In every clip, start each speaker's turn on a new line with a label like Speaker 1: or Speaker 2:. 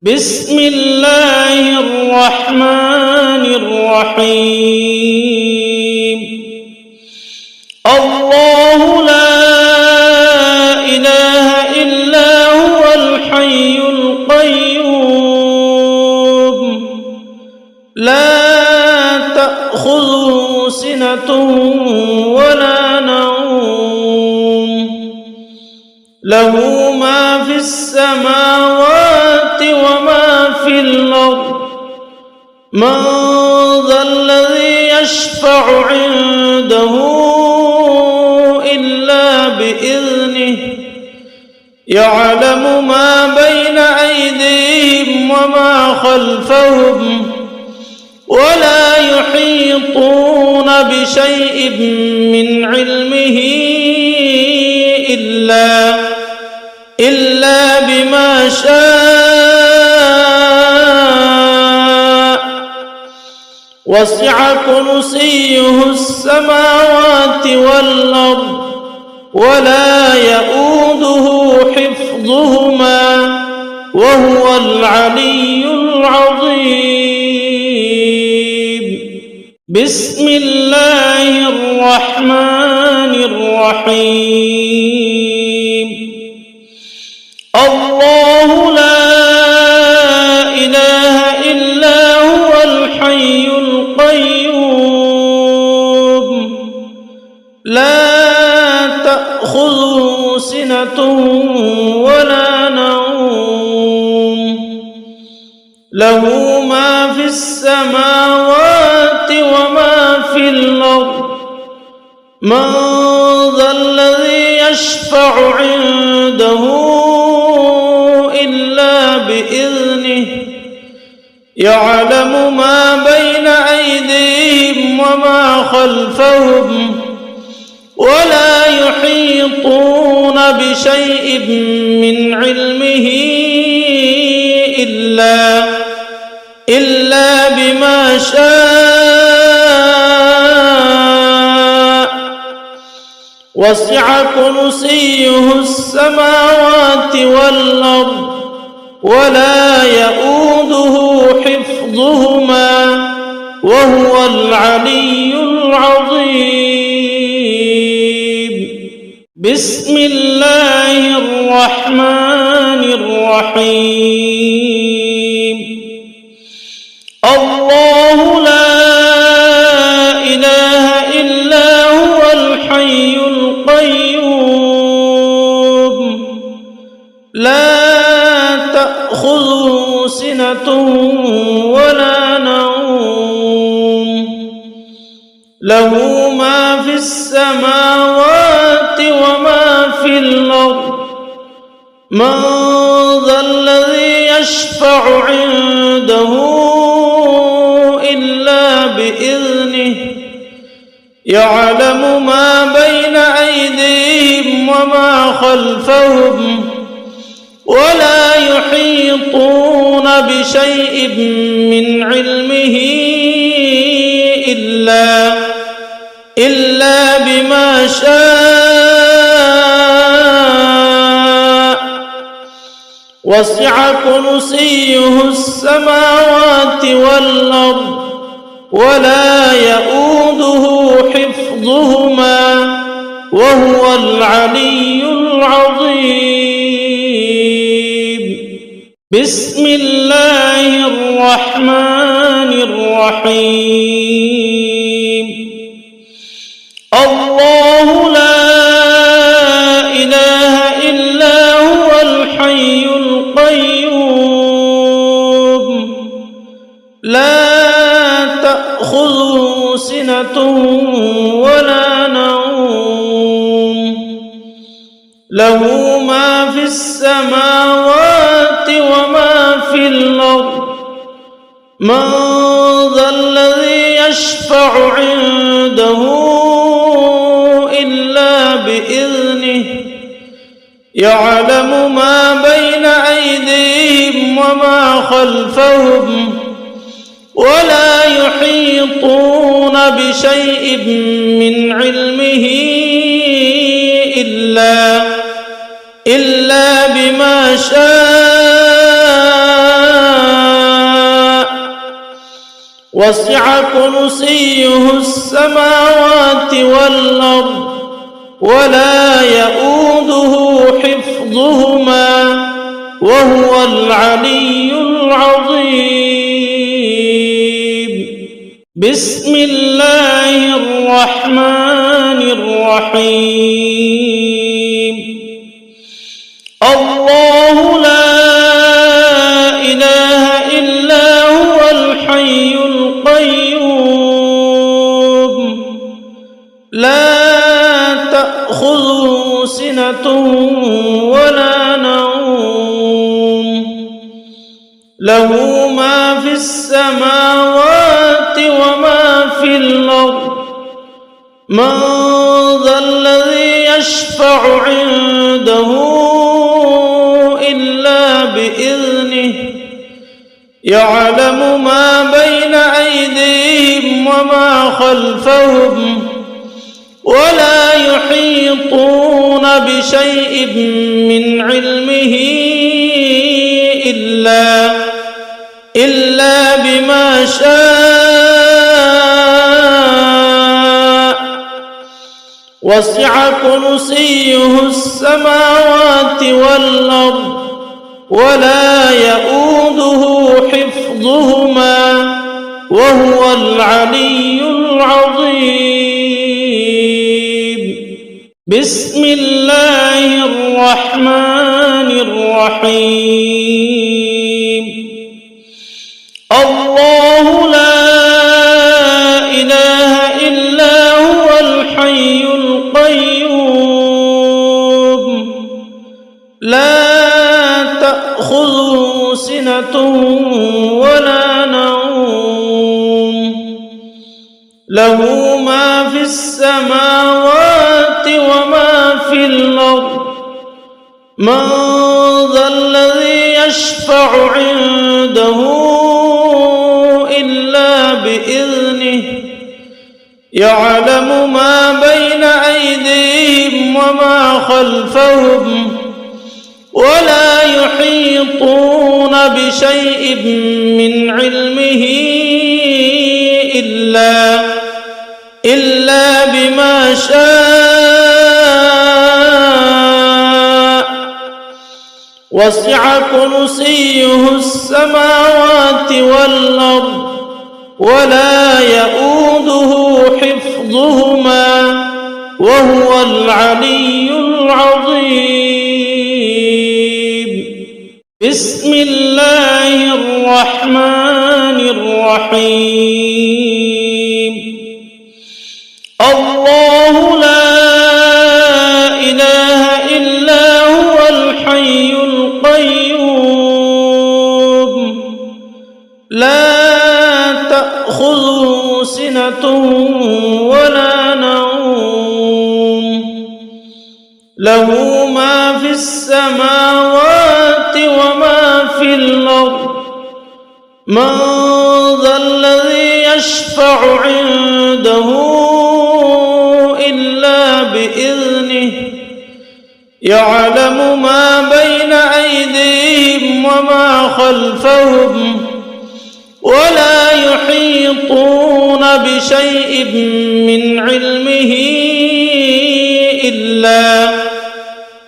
Speaker 1: بسم الله الرحمن الرحيم. الله لا إله إلا هو الحي القيوم لا تأخذه سنة ولا نوم له ما في السماوات وما في الأرض من ذا الذي يشفع عنده إلا بإذنه يعلم ما بين أيديهم وما خلفهم ولا يحيطون بشيء من علمه إلا بما شاء وسع كرسيه السماوات والأرض ولا يؤوده حفظهما وهو العلي العظيم. بسم الله الرحمن الرحيم. الله لا إله إلا هو الحي القيوم لا تأخذه سنة ولا نوم له ما في السماوات وما في الأرض من ذا الذي يشفع عنده إلا بإذنه يعلم ما بين أيديهم وما خلفهم ولا يحيطون بشيء من علمه إلا بما شاء وسع كرسيه السماوات والأرض ولا يؤوده حفظهما وهو العلي العظيم. بسم الله الرحمن الرحيم. الله لا إله إلا هو الحي القيوم لا تأخذه سنة ولا نوم له ما في السماوات وما في الأرض من ذا الذي يشفع عنده إلا بإذنه يعلم ما بين أيديهم وما خلفهم ولا يحيطون بشيء من علمه إلا بما شاء وسع كرسيه السماوات والأرض ولا يؤوده حفظهما وهو العلي العظيم. بسم الله الرحمن الرحيم. الله لا إله إلا هو الحي القيوم لا تأخذه سنة ولا نوم له ما في السماوات وما في الأرض من ذا الذي يشفع عنده إلا بإذنه يعلم ما بين أيديهم وما خلفهم ولا يحيطون بشيء من علمه إلا بما شاء وسع كرسيه السماوات والأرض ولا يؤوده حفظهما وهو العلي العظيم. بسم الله الرحمن الرحيم. الله لا إله إلا هو الحي القيوم لا تأخذه سنة ولا نوم له ما في السماوات وما في الأرض من ذا الذي يشفع عنده إلا بإذنه يعلم ما بين أيديهم وما خلفهم ولا يحيطون بشيء من علمه إلا بما شاء وسع كرسيه السماوات والأرض ولا يؤوده حفظهما وهو العلي العظيم. بسم الله الرحمن الرحيم. الله لا إله إلا هو الحي القيوم لا تأخذه سنة ولا نوم له ما في السماوات وما في الأرض من ذا الذي يشفع عنده إلا بإذنه يعلم ما بين أيديهم وما خلفهم ولا يحيطون بشيء من علمه إلا بما شاء وسع كرسيه السماوات والأرض ولا يؤوده حفظهما وهو العلي العظيم. بسم الله الرحمن الرحيم. الله لا إله إلا هو الحي القيوم لا تأخذه سنة ولا نوم له ما في السماوات وما في الأرض من ذا الذي يشفع عنده إلا بإذنه يعلم ما بين أيديهم وما خلفهم ولا يحيطون بشيء من علمه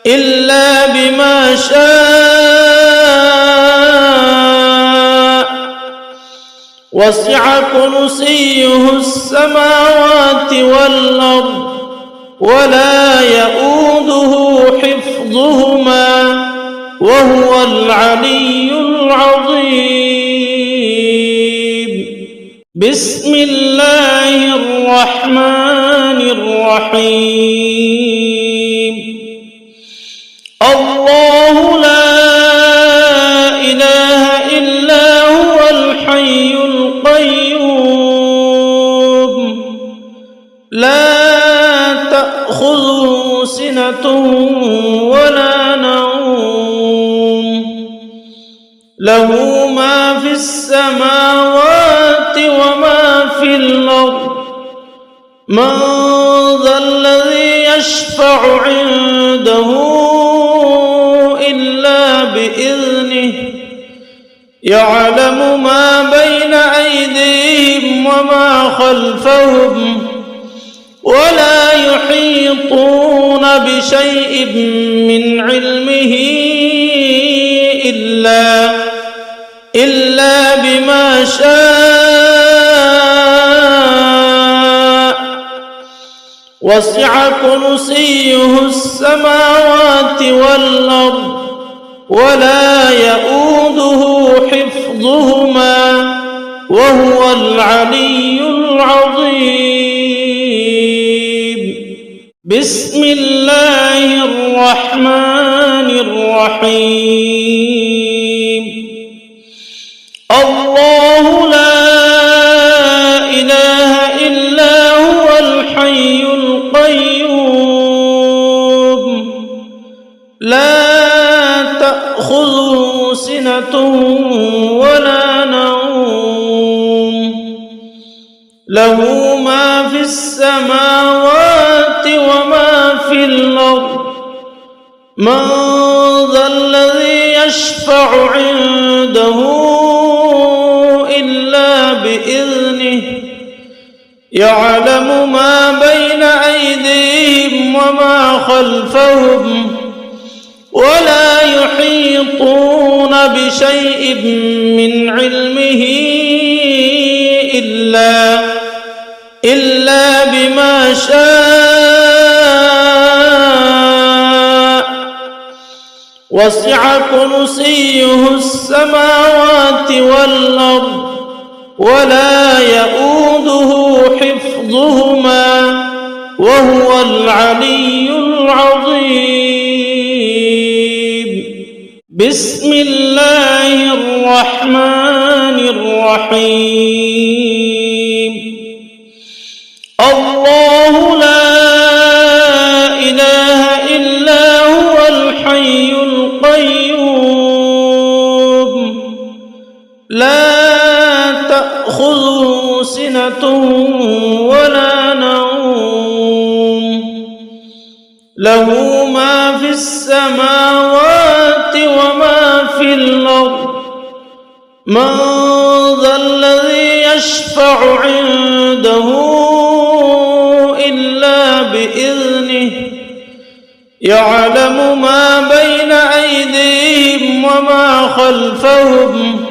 Speaker 1: إلا بما شاء وسع كرسيه السماوات والأرض ولا يؤوده حفظهما وهو العلي العظيم. بسم الله الرحمن الرحيم. الله لا إله إلا هو الحي القيوم لا تأخذه سنة ولا نوم له ما في السماوات وما في الأرض من ذا الذي يشفع عنده إلا بإذنه يعلم ما بين أيديهم وما خلفهم ولا يحيطون بشيء من علمه إلا بما شاء وسع كرسيه السماوات والأرض ولا يؤوده حفظهما وهو العلي العظيم. بسم الله الرحمن الرحيم. الله لا إله إلا هو الحي القيوم لا تأخذه سنة ولا نوم له ما في السماوات وما في الأرض من ذا الذي يشفع عنده إلا بإذنه يعلم ما بين أيديهم وما خلفهم ولا يحيطون بشيء من علمه إلا بما شاء وسع كرسيه السماوات والأرض ولا يؤوده حفظهما وهو العلي العظيم. بسم الله الرحمن الرحيم. الله لا إله إلا هو الحي القيوم لا تأخذه سنة ولا نوم له ما في السماوات وما في الأرض من ذا الذي يشفع عنده إلا بإذنه يعلم ما بين أيديهم وما خلفهم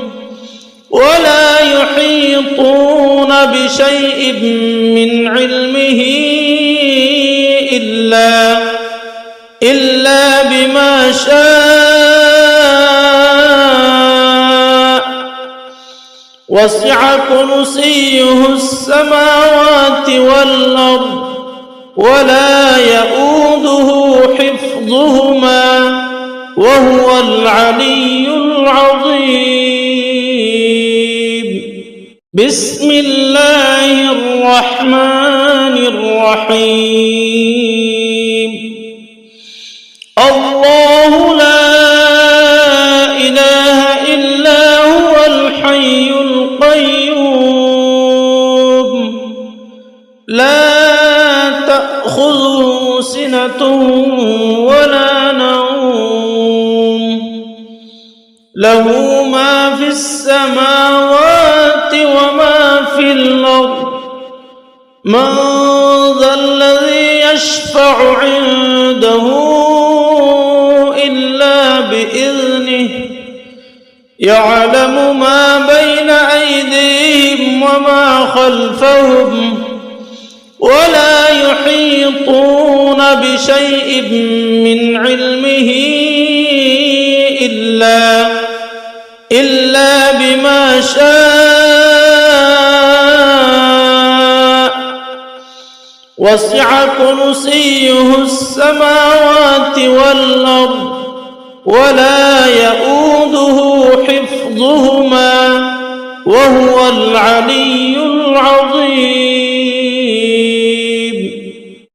Speaker 1: ولا يحيطون بشيء من علمه إلا بما شاء وسع كرسيه السماوات والأرض ولا يؤوده حفظهما وهو العلي العظيم. بسم الله الرحمن الرحيم. الله لا إله إلا هو الحي القيوم لا تأخذه سنة ولا نوم له ما في السماوات وما في الأرض من ذا الذي يشفع عنده إلا بإذنه يعلم ما بين أيديهم وما خلفهم ولا يحيطون بشيء من علمه إلا بما شاء وسع كرسيه السماوات والأرض ولا يؤوده حفظهما وهو العلي العظيم.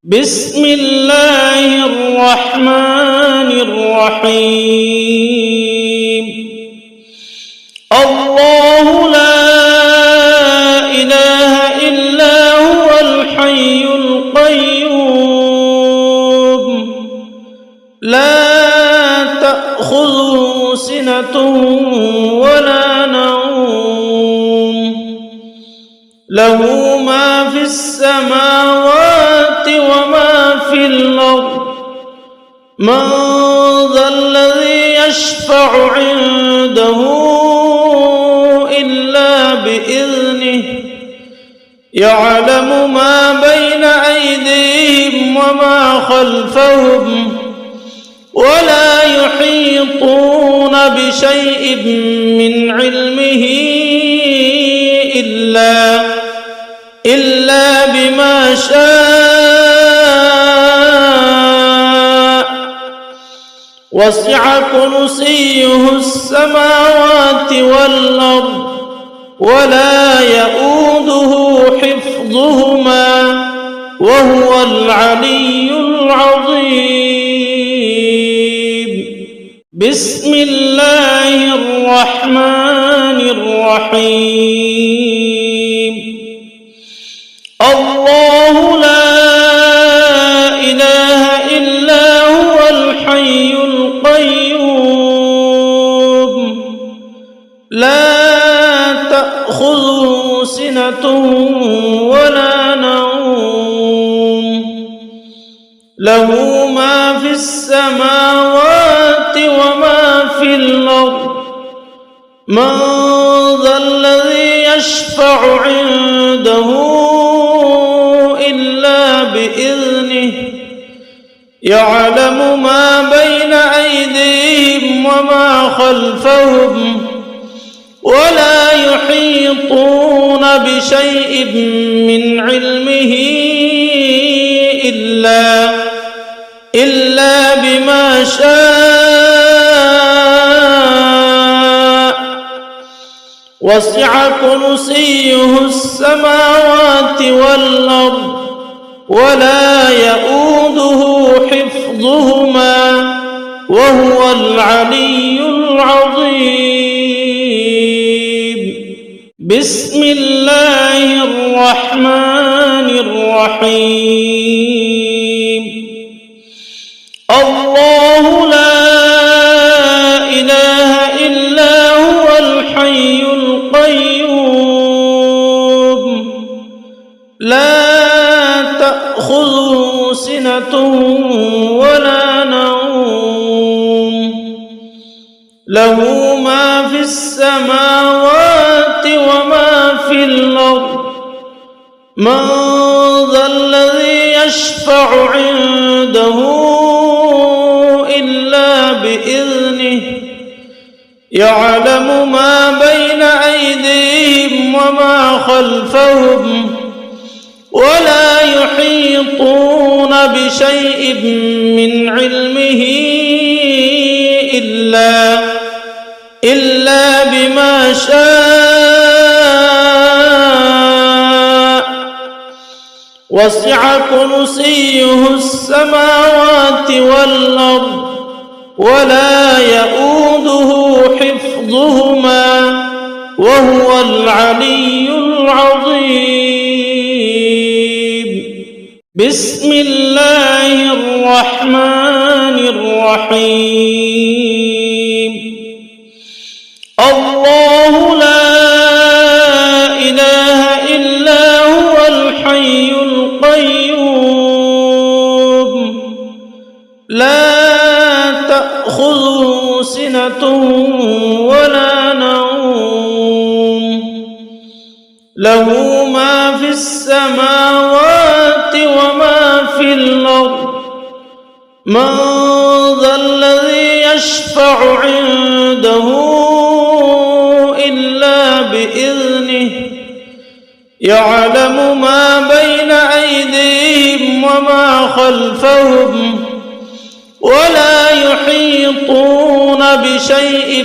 Speaker 1: بسم الله الرحمن الرحيم. الله لا إله إلا هو الحي القيوم لا تأخذه سنة ولا نوم له ما في السماوات وما في الأرض من ذا الذي يشفع عنده إلا بإذنه يعلم ما بين أيديهم وما خلفهم ولا يحيطون بشيء من علمه إلا بما شاء وسع كرسيه السماوات والأرض ولا يؤوده حفظهما وهو العلي العظيم. بسم الله الرحمن الرحيم. الله لا إله إلا هو الحي القيوم لا تأخذه سنة ولا نوم له ما في السماوات وما في الأرض من ذا الذي يشفع عنده إلا بإذنه يعلم ما بين أيديهم وما خلفهم ولا يحيطون بشيء من علمه إلا بما شاء وسع كرسيه السماوات والأرض ولا يؤوده حفظهما وهو العلي العظيم. بسم الله الرحمن الرحيم. الله لا إله إلا هو الحي القيوم لا تأخذه سنة ولا نوم له ما في السماوات وما في الأرض من ذا الذي يشفع عنده إلا بإذنه يعلم ما بين أيديهم وما خلفهم ولا يحيطون بشيء من علمه إلا بما شاء وسع كرسيه السماوات والأرض ولا يؤوده حفظهما وهو العلي العظيم. بسم الله الرحمن الرحيم. الله لا إله إلا هو الحي القيوم لا تأخذه سنة ولا نوم له ما في السماوات وما في الأرض من ذا الذي يشفع عنده إلا بإذنه يعلم ما بين أيديهم وما خلفهم ولا يحيطون بشيء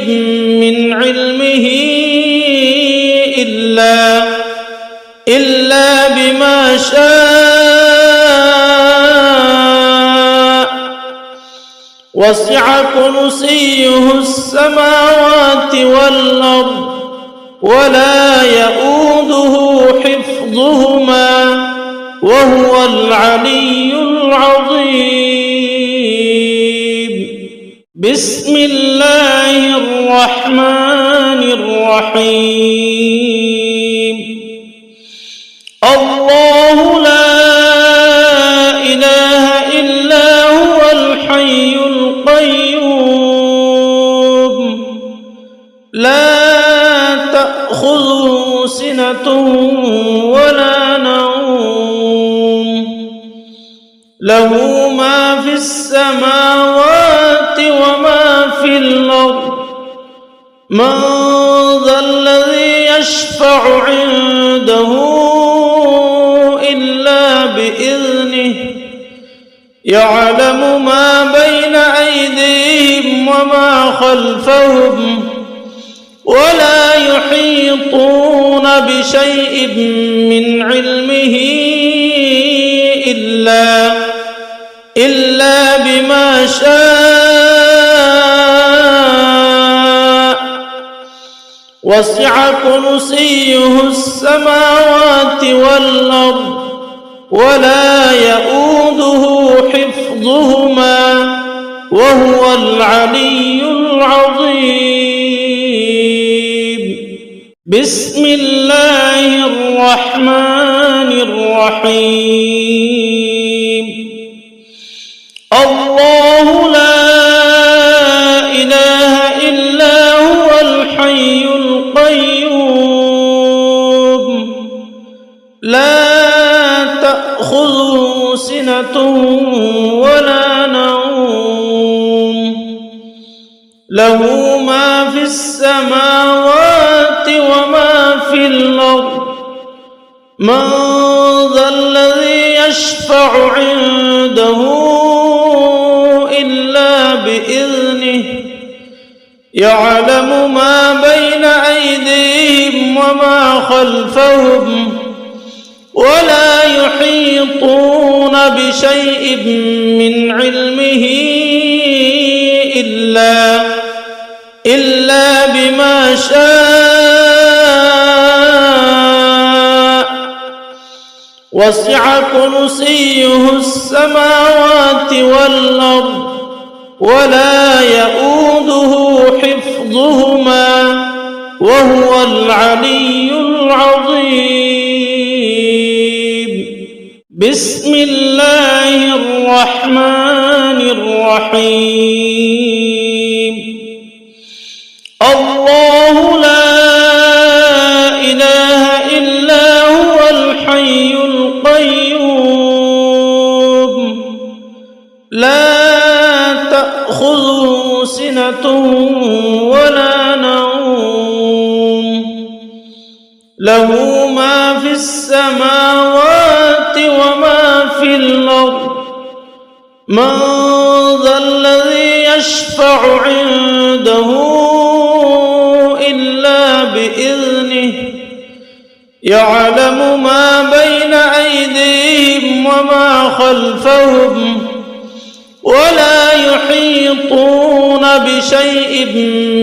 Speaker 1: من علمه إلا بما شاء وسع كرسيه السماوات والأرض ولا يؤوده حفظهما وهو العلي العظيم. بسم الله الرحمن الرحيم. الله لا إله إلا هو الحي القيوم لا تأخذه سنة ولا نوم له ما في السماوات وما في الأرض من ذا الذي يشفع عنده إلا بإذنه يعلم ما بين أيديهم وما خلفهم ولا يحيطون بشيء من علمه إلا بما شاء وسع كرسيه السماوات والأرض ولا يؤوده حفظهما وهو العلي العظيم بسم الله الرحمن الرحيم الله لا إله إلا هو الحي القيوم لا تأخذه سنة ولا نوم له ما في السماوات وما في الأرض من ذا الذي يشفع عنده إلا بإذنه يعلم ما بين أيديهم وما خلفهم ولا يحيطون بشيء من علمه إلا بما شاء وسع كرسيه السماوات والأرض ولا يؤوده حفظهما وهو العلي العظيم بسم الله الرحمن الرحيم الله لا إله إلا هو الحي القيوم لا تأخذه سنة ولا نوم له ما في السماوات وما في الأرض من ذا الذي يشفع عنده إلا بإذنه يعلم ما بين أيديهم وما خلفهم ولا يحيطون بشيء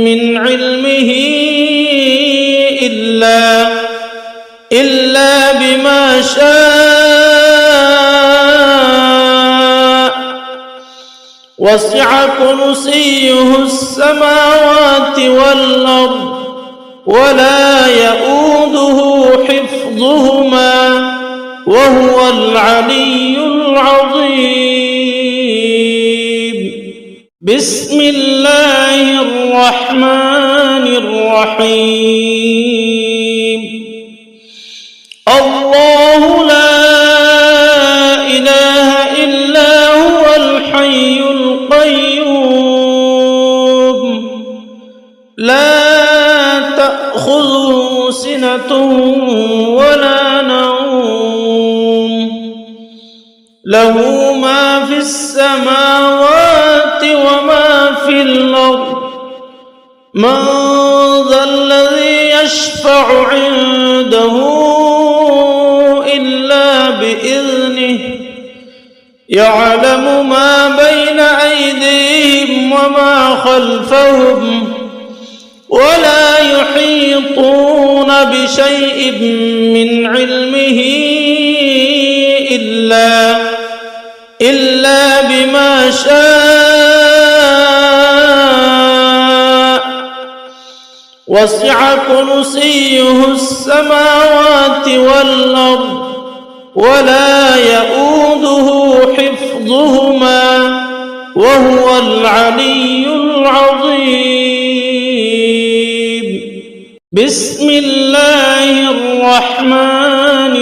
Speaker 1: من علمه إلا بما شاء وسع كرسيه السماوات والأرض ولا يؤوده حفظهما وهو العلي العظيم بسم الله الرحمن الرحيم الله لا إله إلا هو الحي القيوم لا تأخذه سنة ولا نوم له ما في السماوات وما في الأرض من ذا الذي يشفع عنده إلا بإذنه يعلم ما بين أيديهم وما خلفهم ولا يحيطون بشيء من علمه إلا بما شاء وسع كرسيه السماوات والأرض ولا يؤوده حفظهما وهو العلي العظيم. بسم الله الرحمن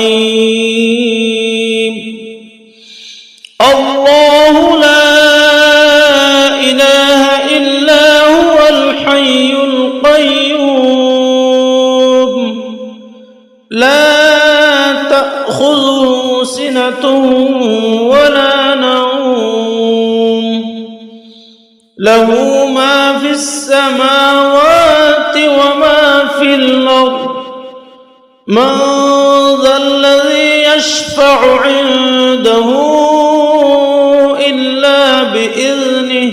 Speaker 1: الرحيم. الله لا إله إلا هو الحي القيوم لا تأخذه سنة ولا نوم له ما في السماوات وما في الأرض من ذا الذي يشفع عنده إلا بإذنه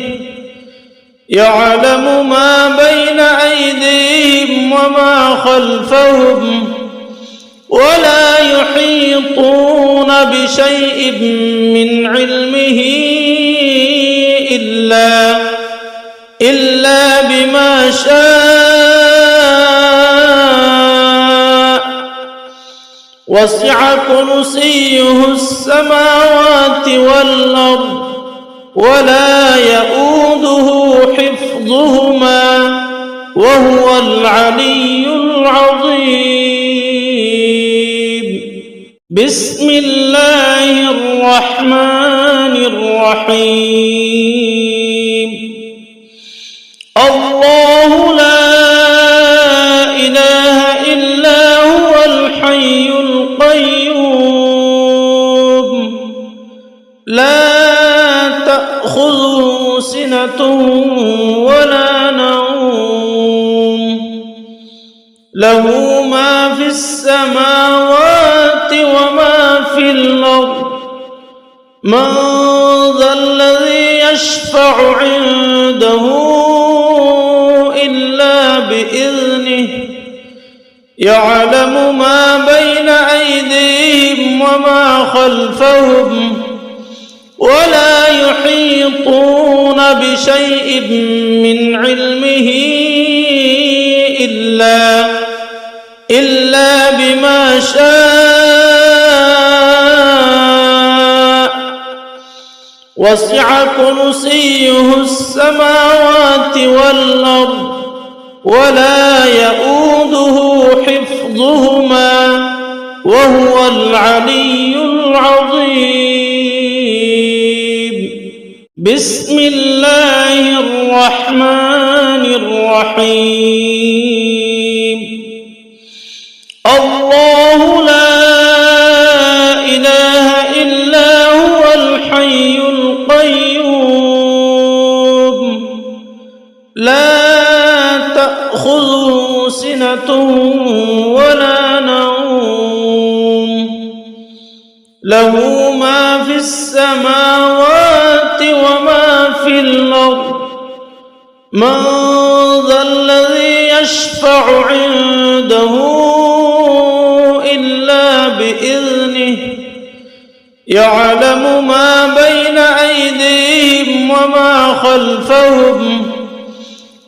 Speaker 1: يعلم ما بين أيديهم وما خلفهم ولا يحيطون بشيء من علمه إلا بما شاء وسع كرسيه السماوات والأرض ولا يؤوده حفظهما وهو العلي العظيم. بسم الله الرحمن الرحيم. الله لا إله إلا هو الحي القيوم لا تأخذه سنة ولا نوم له ما في السماوات وما في الأرض من ذا الذي يشفع عنده إلا بإذنه يعلم ما بين أيديهم وما خلفهم ولا يحيطون بشيء من علمه إلا بما شاء وسع كرسيه السماوات والأرض ولا يؤوده حفظهما وهو العلي العظيم. بسم الله الرحمن الرحيم. الله لا إله إلا هو الحي القيوم لا تأخذه سنة ولا نوم له ما في السماوات وما في الأرض من ذا الذي يشفع عنده إلا بإذنه يعلم ما بين أيديهم وما خلفهم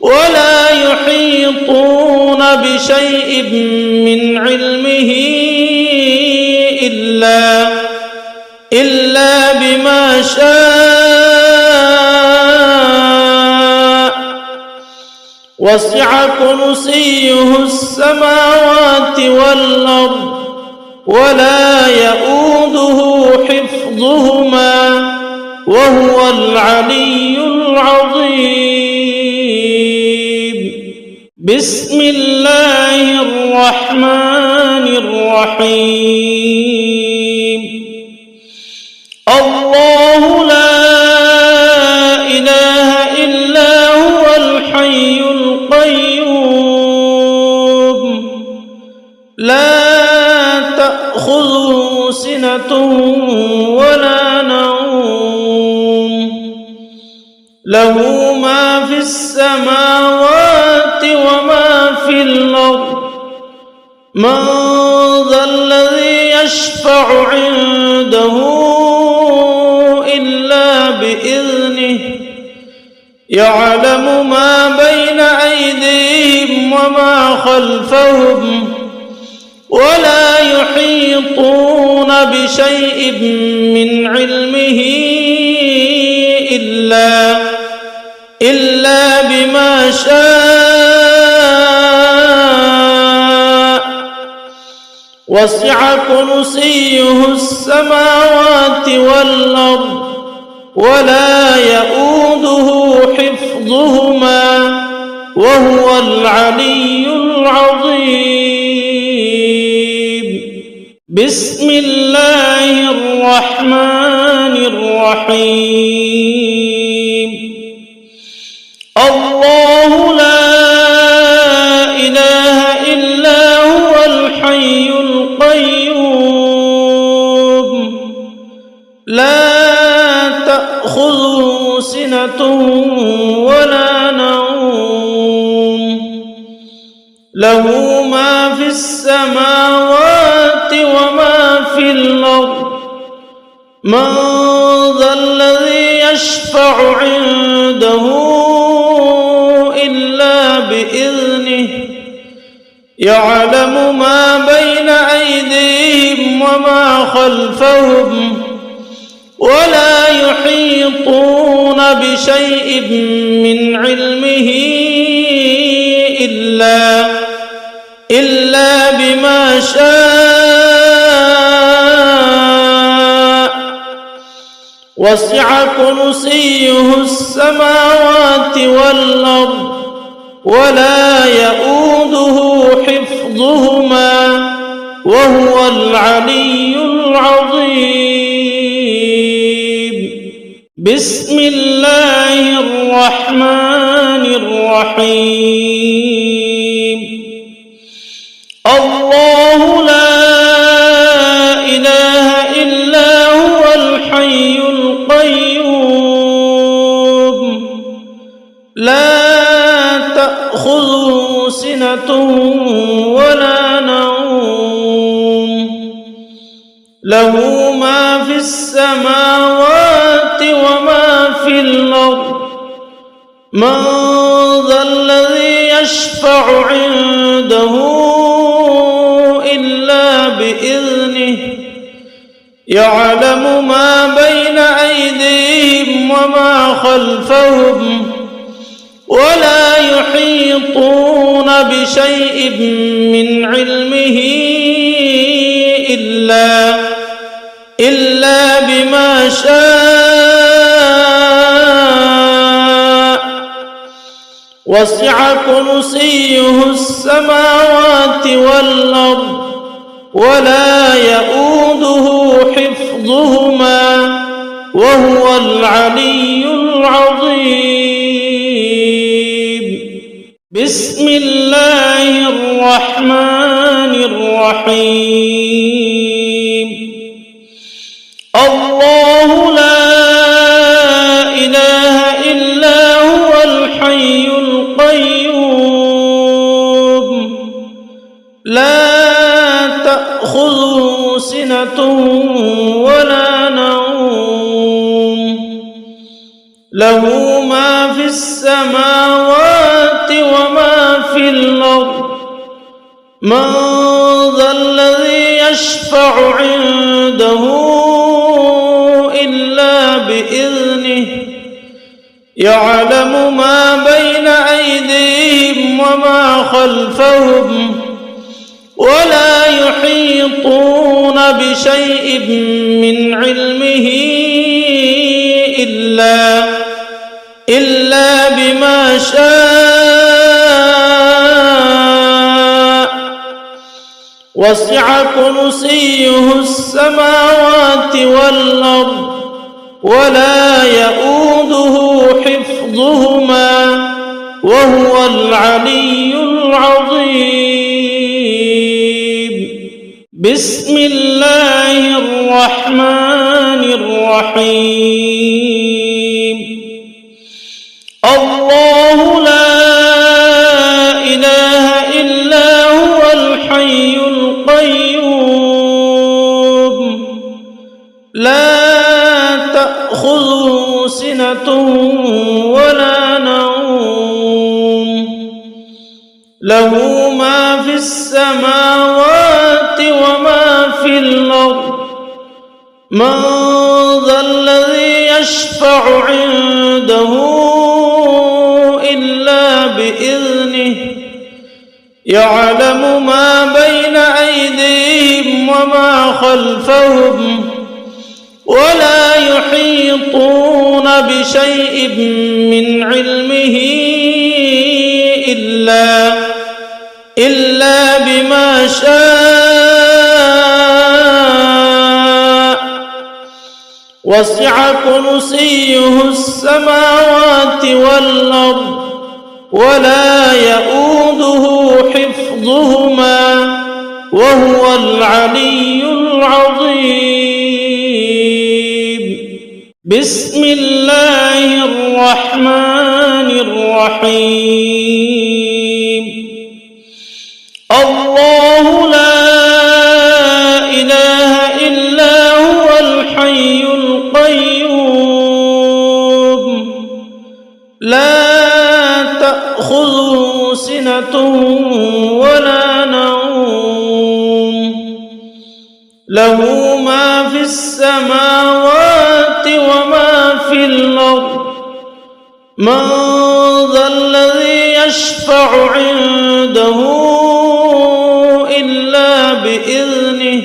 Speaker 1: ولا يحيطون بشيء من علمه إلا بما شاء وسع كرسيه السماوات والأرض ولا يؤوده حفظهما وهو العلي العظيم. بسم الله الرحمن الرحيم. الله لا إله إلا هو الحي القيوم لا تأخذه سنة ولا نوم له ما في السماوات وما في الأرض من ذا الذي يشفع عنده إلا بإذنه يعلم ما بين أيديهم وما خلفهم ولا يحيطون بشيء من علمه إلا بما شاء وسع كرسيه السماوات والأرض ولا يؤوده حفظهما وهو العلي العظيم. بسم الله الرحمن الرحيم. الله لا إله إلا هو الحي القيوم لا تأخذه سنة ولا نوم له ما في السماوات وما في الأرض من ذا الذي يشفع عنده إلا بإذنه يعلم ما بين أيديهم وما خلفهم ولا يحيطون بشيء من علمه إلا بما شاء وسع كرسيه السماوات والأرض ولا يؤوده حفظهما وهو العلي العظيم. بسم الله الرحمن الرحيم. الله لا إله إلا هو الحي القيوم لا تأخذه سنة ولا نوم له ما في السماوات وما في الأرض من ذا الذي يشفع عنده إلا بإذنه يعلم ما بين أيديهم وما خلفهم ولا يحيطون بشيء من علمه إلا بما شاء وسع كرسيه السماوات والأرض ولا يؤوده حفظهما وهو العلي العظيم. بسم الله الرحمن الرحيم. الله لا إله إلا هو الحي القيوم لا تأخذه سنة ولا نوم له ما في السماوات وما في الأرض من ذا الذي يشفع عنده إلا بإذنه يعلم ما بين أيديهم وما خلفهم ولا يحيطون بشيء من علمه إلا بما شاء وسع كرسيه السماوات والأرض ولا يؤوده حفظهما وهو العلي العظيم. بسم الله الرحمن الرحيم. الله لا إله إلا هو الحي القيوم لا تأخذه سنة ولا نوم له ما في السماوات وما في الأرض من ذا الذي يشفع عنده إلا بإذنه يعلم ما بين أيديهم وما خلفهم ولا يحيطون بشيء من علمه إلا بما شاء وسع كرسيه السماوات والأرض ولا يؤوده حفظهما وهو العلي العظيم. بسم الله الرحمن الرحيم. الله لا إله إلا هو الحي القيوم لا تأخذه سنة ولا نوم له ما في السماوات وما في الأرض من ذا الذي يشفع عنده إلا بإذنه يعلم ما بين أيديهم وما خلفهم ولا يحيطون بشيء من علمه إلا بما شاء وسع كرسيه السماوات والأرض ولا يؤوده حفظهما وهو العلي العظيم. بسم الله الرحمن الرحيم. الله لا إله إلا هو الحي القيوم لا تأخذه سنة ولا نوم له ما في السماوات وما في الأرض. من ذا الذي يشفع عنده إلا بإذنه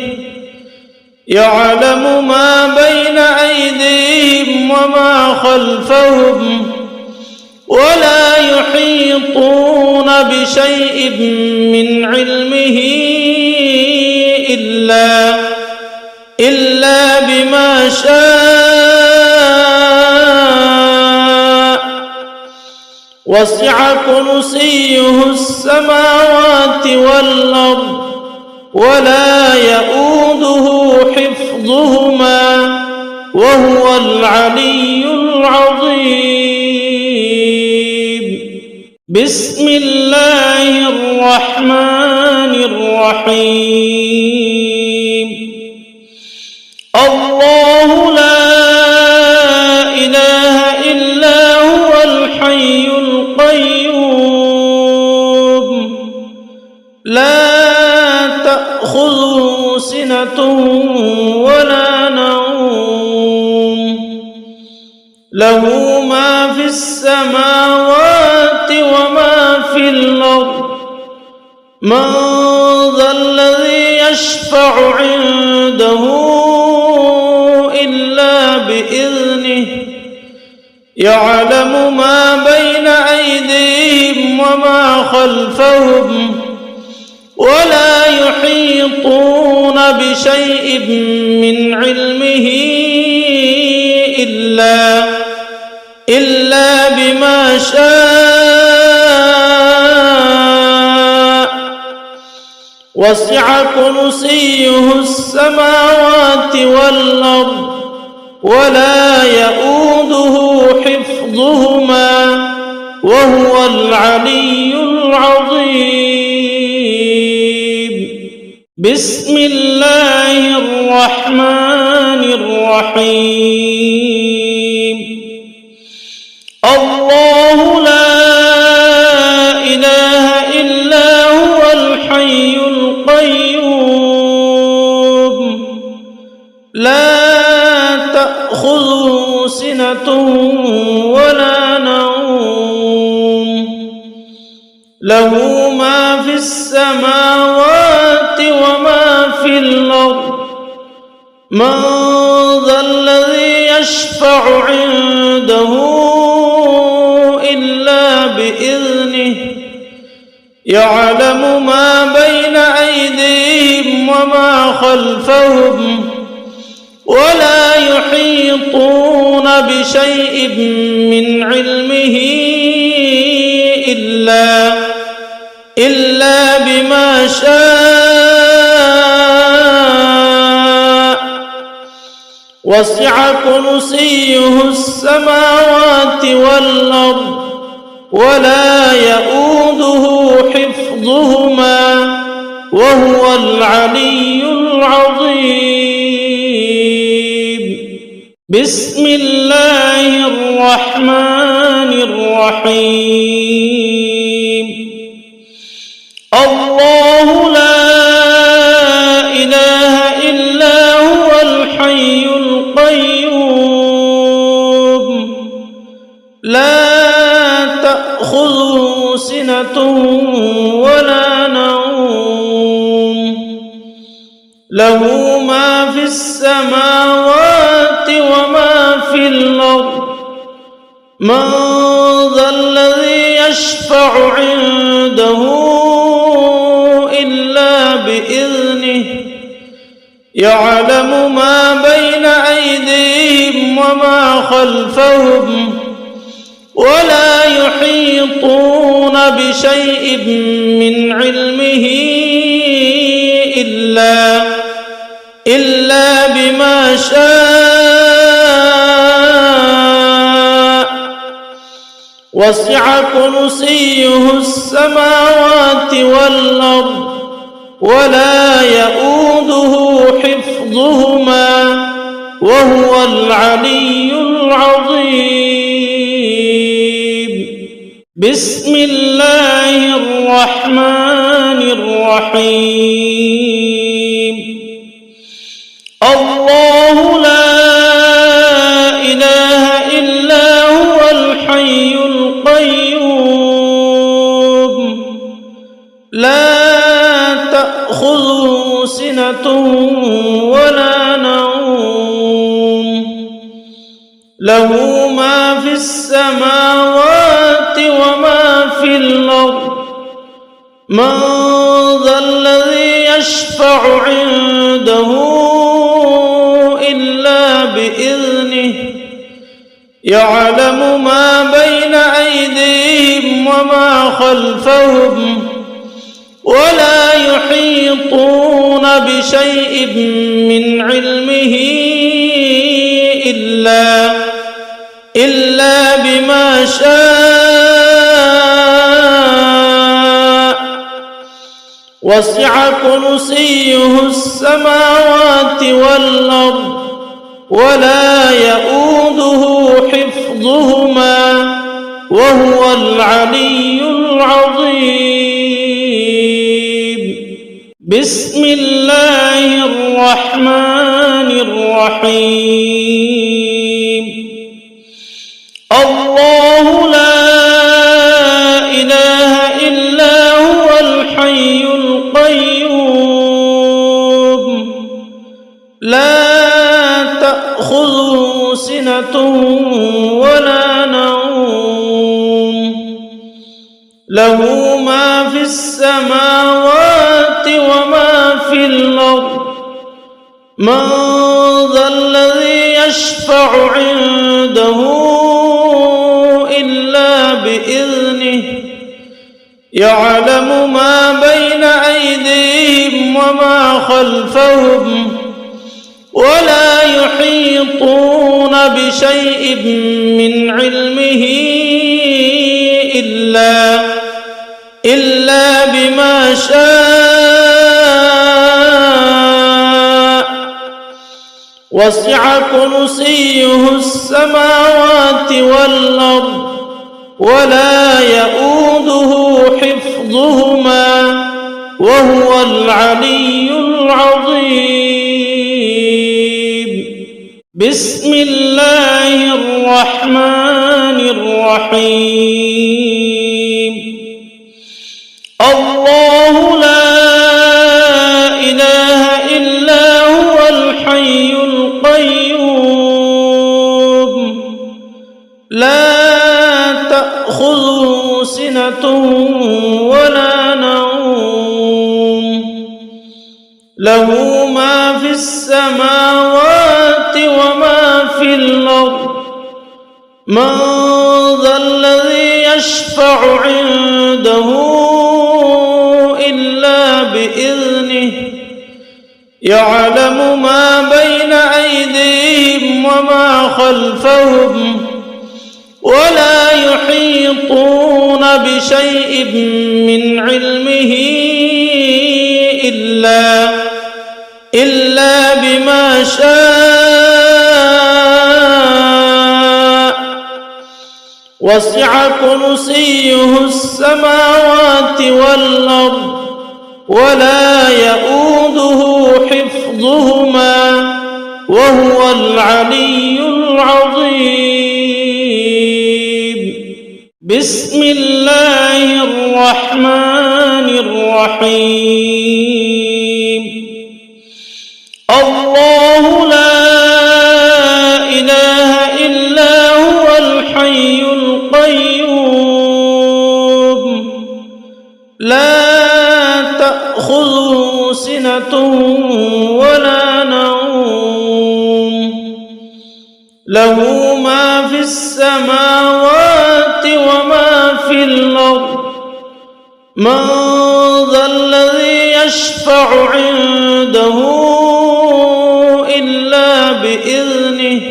Speaker 1: يعلم ما بين أيديهم وما خلفهم ولا يحيطون بشيء من علمه إلا بما شاء وسع كرسيه السماوات والأرض ولا يؤوده حفظهما وهو العلي العظيم. بسم الله الرحمن الرحيم. الله لا إله إلا هو الحي القيوم لا تأخذه سنة ولا نوم له ما في السماوات وما في الأرض. من ذا الذي يشفع عنده إلا بإذنه يعلم ما بين أيديهم وما خلفهم ولا يحيطون بشيء من علمه إلا بما شاء وسع كرسيه السماوات والأرض ولا يؤوده حفظهما وهو العلي العظيم. بسم الله الرحمن الرحيم. الله لا إله إلا هو الحي القيوم لا تأخذه سنة ولا نوم له ما في السماوات وما في الأرض. من ذا الذي يشفع عنده إلا بإذنه يعلم ما بين أيديهم وما خلفهم ولا يحيطون بشيء من علمه إلا بما شاء وسع كرسيه السماوات والأرض ولا يؤوده حفظهما وهو العلي العظيم. بسم الله الرحمن الرحيم. الله لا إله إلا هو الحي له ما في السماوات وما في الأرض من ذا الذي يشفع عنده إلا بإذنه يعلم ما بين أيديهم وما خلفهم ولا يحيطون بشيء من علمه إلا بما شاء وسع كرسيه السماوات والأرض ولا يؤوده حفظهما وهو العلي العظيم. بسم الله الرحمن الرحيم. الله لا إله إلا هو الحي القيوم لا تأخذه سنة ولا نوم له ما في السماوات وما في الأرض من ذا الذي يشفع عنده إلا بإذنه يعلم ما بين أيديهم وما خلفهم ولا يحيطون بشيء من علمه إلا بما شاء وسع كرسيه السماوات والأرض ولا يؤوده حفظهما وهو العلي العظيم. بسم الله الرحمن الرحيم. الله لا إله إلا هو الحي القيوم لا تأخذه سنة ولا نوم له ما في السماوات وما في الأرض من ذا الذي يشفع عنده إلا بإذنه يعلم ما بين أيديهم وما خلفهم ولا يحيطون بشيء من علمه إلا بما شاء وسع كرسيه السماوات والأرض ولا يؤوده حفظهما وهو العلي العظيم. بسم الله الرحمن الرحيم. الله لا إله إلا هو الحي القيوم لا تأخذه سنة ولا نوم له ما في السماوات وما في الأرض من ذا الذي يشفع عنده إلا بإذنه يعلم ما بين أيديهم وما خلفهم ولا يحيطون بشيء من علمه إلا بما شاء وسع كرسيه السماوات والأرض ولا يؤوده حفظهما وهو العلي العظيم. بسم الله الرحمن الرحيم. تأخذه سنة ولا نوم له ما في السماوات وما في الأرض من ذا الذي يشفع عنده إلا بإذنه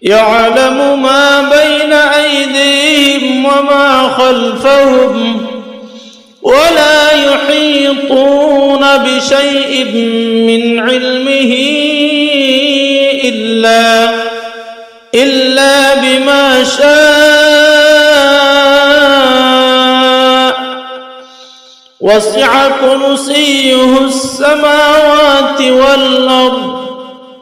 Speaker 1: يعلم ما بين أيديهم وما خلفهم ولا يحيطون بشيء من علمه إلا بما شاء وسع كرسيه السماوات والأرض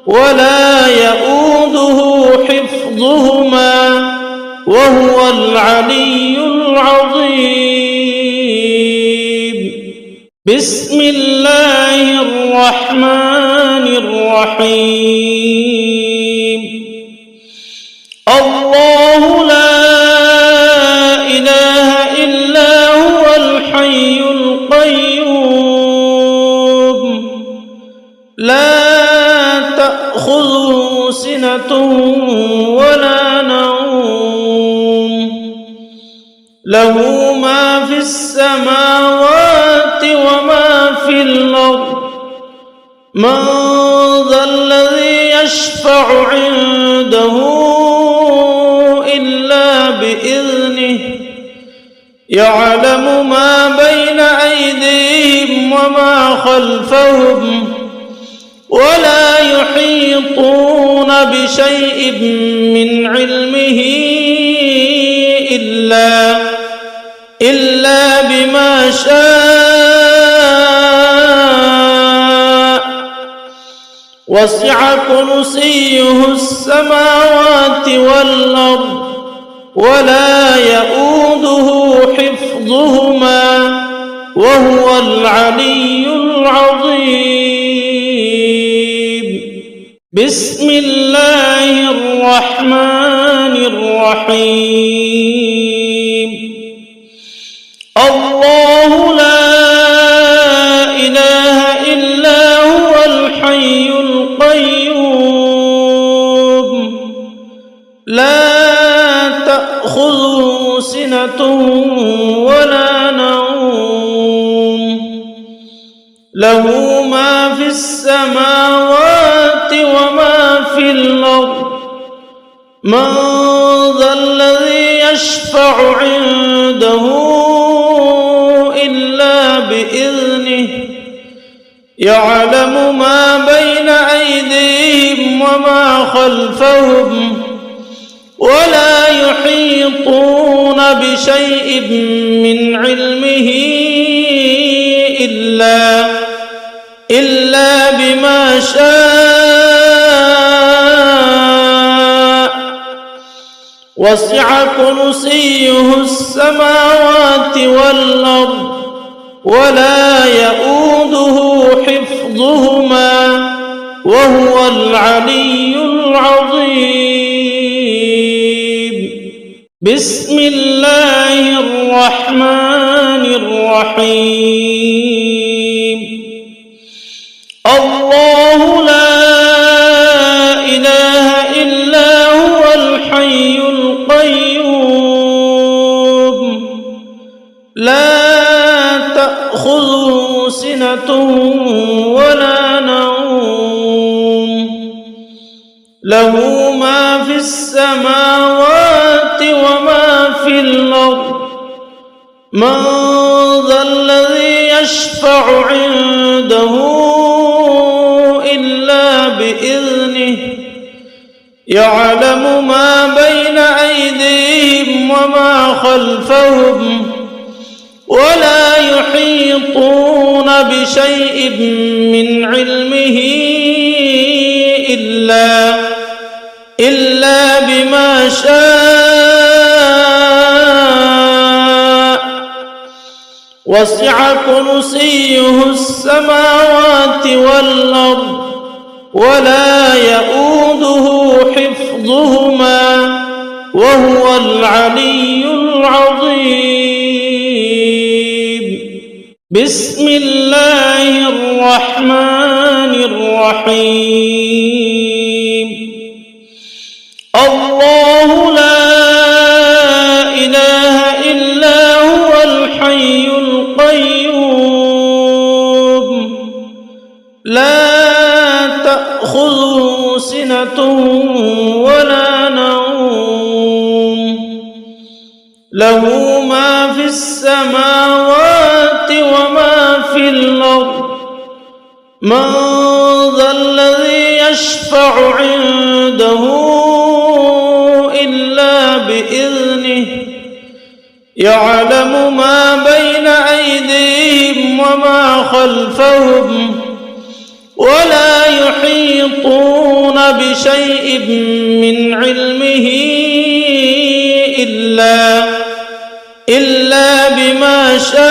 Speaker 1: ولا يؤوده حفظهما وهو العلي العظيم بسم الله الرحمن الرحيم الله لا إله إلا هو الحي القيوم لا تأخذه سنة ولا نوم له ما في السماوات وما في الأرض من ذا الذي يشفع عنده إلا بإذنه يعلم ما بين أيديهم وما خلفهم ولا يحيطون بشيء من علمه إلا بما شاء وسع كرسيه السماوات والأرض ولا يؤوده حفظهما وهو العلي العظيم بسم الله الرحمن الرحيم الله لا إله إلا هو الحي القيوم لا تأخذه سنة ولا نوم له ما في السماوات وما في الأرض من ذا الذي يشفع عنده إلا بإذنه يعلم ما بين أيديهم وما خلفهم ولا يحيطون بشيء من علمه إلا بما شاء وسع كرسيه السماوات والأرض ولا يؤوده حفظهما وهو العلي العظيم بسم الله الرحمن الرحيم الله لا إله إلا هو الحي القيوم لا تأخذه سنة ولا نوم له ما في السماوات وما في الأرض من ذا الذي يشفع عنده إلا بإذنه يعلم ما بين أيديهم وما خلفهم ولا يحيطون بشيء من علمه إلا بما شاء وسع كرسيه السماوات والأرض ولا يؤوده حفظهما وهو العلي العظيم بسم الله الرحمن الرحيم الله لا إله إلا هو الحي القيوم لا تأخذه سنة ولا نوم له ما في السماوات وما في الأرض من ذا الذي يشفع عنده إلا بإذنه يعلم ما بين أيديهم وما خلفهم ولا يحيطون بشيء من علمه إلا بما شاء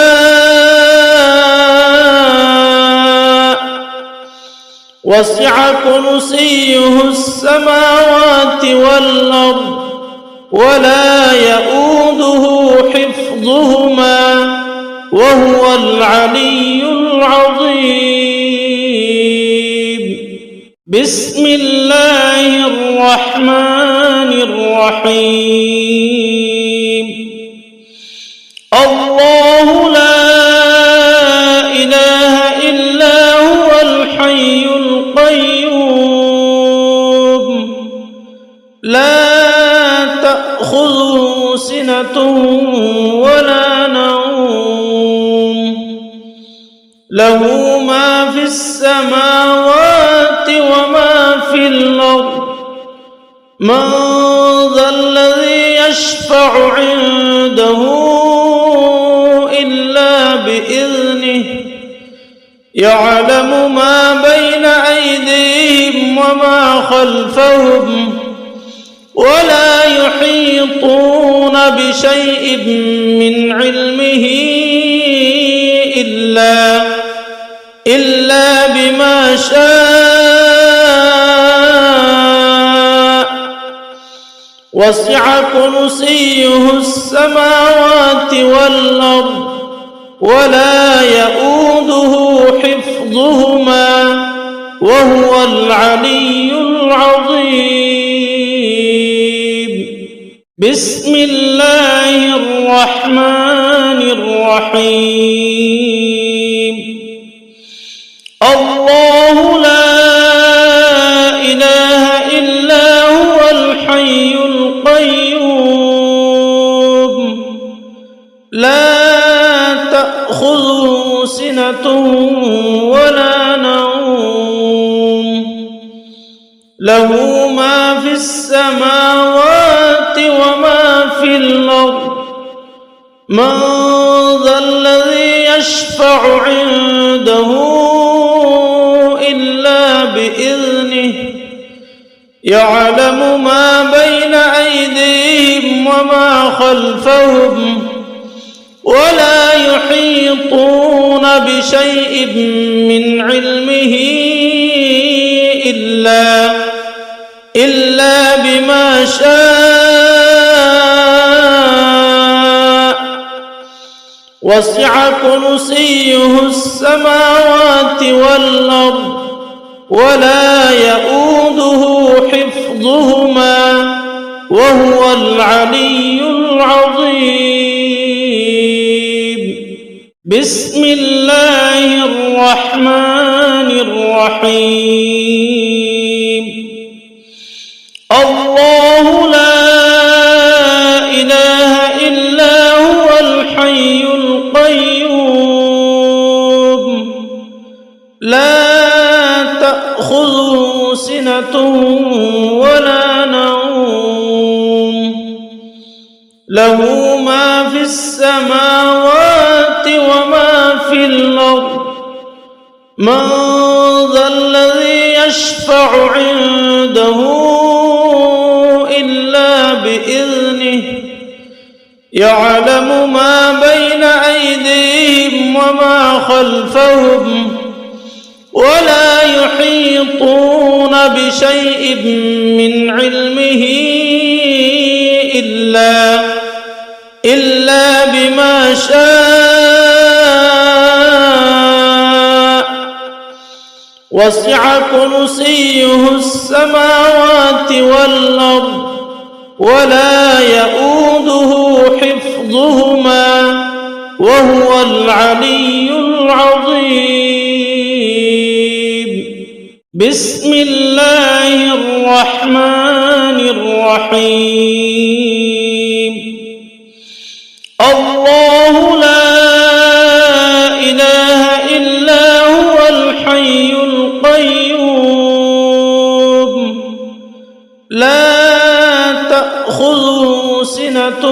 Speaker 1: وسع كرسيه السماوات والأرض ولا يؤوده حفظهما وهو العلي العظيم بسم الله الرحمن الرحيم الله لا إله إلا هو الحي القيوم لا تأخذه سنة ولا نوم له ما في السماوات وما في الأرض من ذا الذي يشفع عنده إلا بإذنه يعلم ما بين أيديهم وما خلفهم ولا يحيطون بشيء من علمه إلا بما شاء وسع كرسيه السماوات والأرض ولا يؤوده حفظهما وهو العلي العظيم بسم الله الرحمن الرحيم الله لا إله إلا هو الحي القيوم لا تأخذه سنة ولا نوم له ما في السماوات وما في الأرض من ذا الذي يشفع عنده إلا بإذنه يعلم ما بين أيديهم وما خلفهم ولا يحيطون بشيء من علمه إلا بما شاء وسع كرسيه السماوات والأرض ولا يؤوده حفظهما وهو العلي العظيم بسم الله الرحمن الرحيم الله لا إله إلا هو الحي القيوم لا تأخذه سنة ولا نوم له ما في السماوات وما في الأرض من ذا الذي يشفع عنده إلا بإذنه يعلم ما بين أيديهم وما خلفهم ولا يحيطون بشيء من علمه إلا بما شاء وسع كرسيه السماوات والأرض ولا يؤوده حفظهما وهو العلي العظيم. بسم الله الرحمن الرحيم. الله لا إله إلا هو الحي القيوم لا تأخذه سنة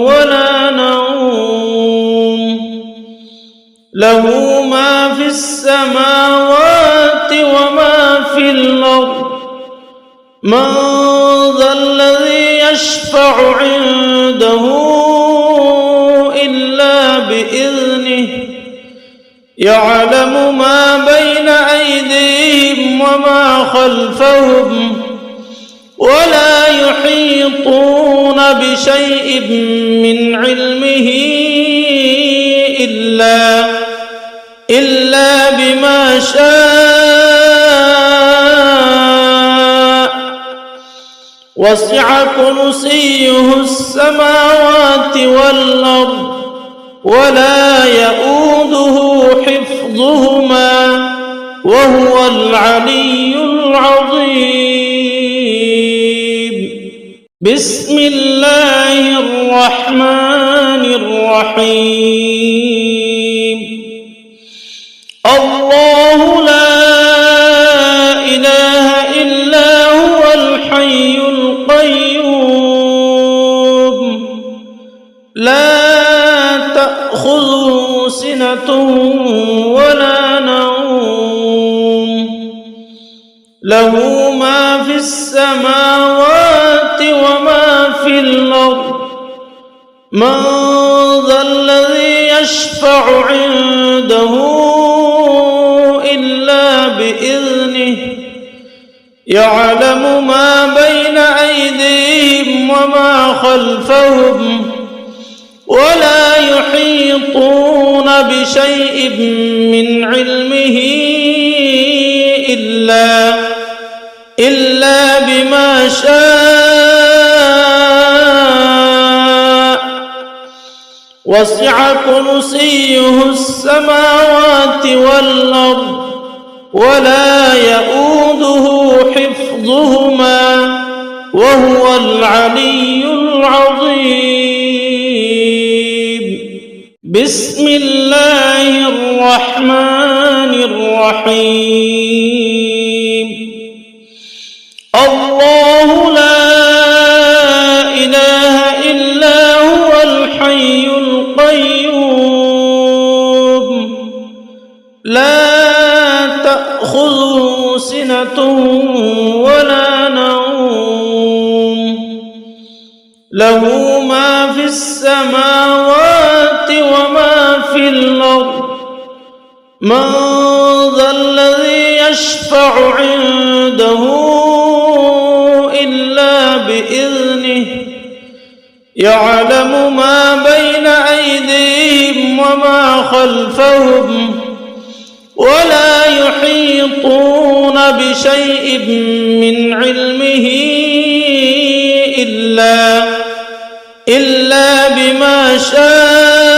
Speaker 1: ولا نوم له ما في السماوات وما في الأرض من ذا الذي يشفع عنده إلا بإذنه يعلم ما بين أيديهم وما خلفهم ولا يحيطون بشيء من علمه إلا بما شاء وسع كرسيه السماوات والأرض ولا يؤوده حفظهما وهو العلي العظيم. بسم الله الرحمن الرحيم. الله لا إله إلا هو الحي القيوم لا تأخذه سنة ولا نوم له ما في السماوات وما في الأرض من ذا الذي يشفع عنده إلا بإذنه يعلم ما بين أيديهم وما خلفهم ولا يحيطون بشيء من علمه إلا بما شاء وسع كرسيه السماوات والأرض ولا يؤوده حفظهما وهو العلي العظيم. بسم الله الرحمن الرحيم. الله لا إله إلا هو الحي القيوم لا تأخذه سنة ولا نوم له ما في السماوات وما في الأرض من ذا الذي يشفع عنده إلا بإذنه يعلم ما بين أيديهم وما خلفهم ولا يحيطون بشيء من علمه إلا بما شاء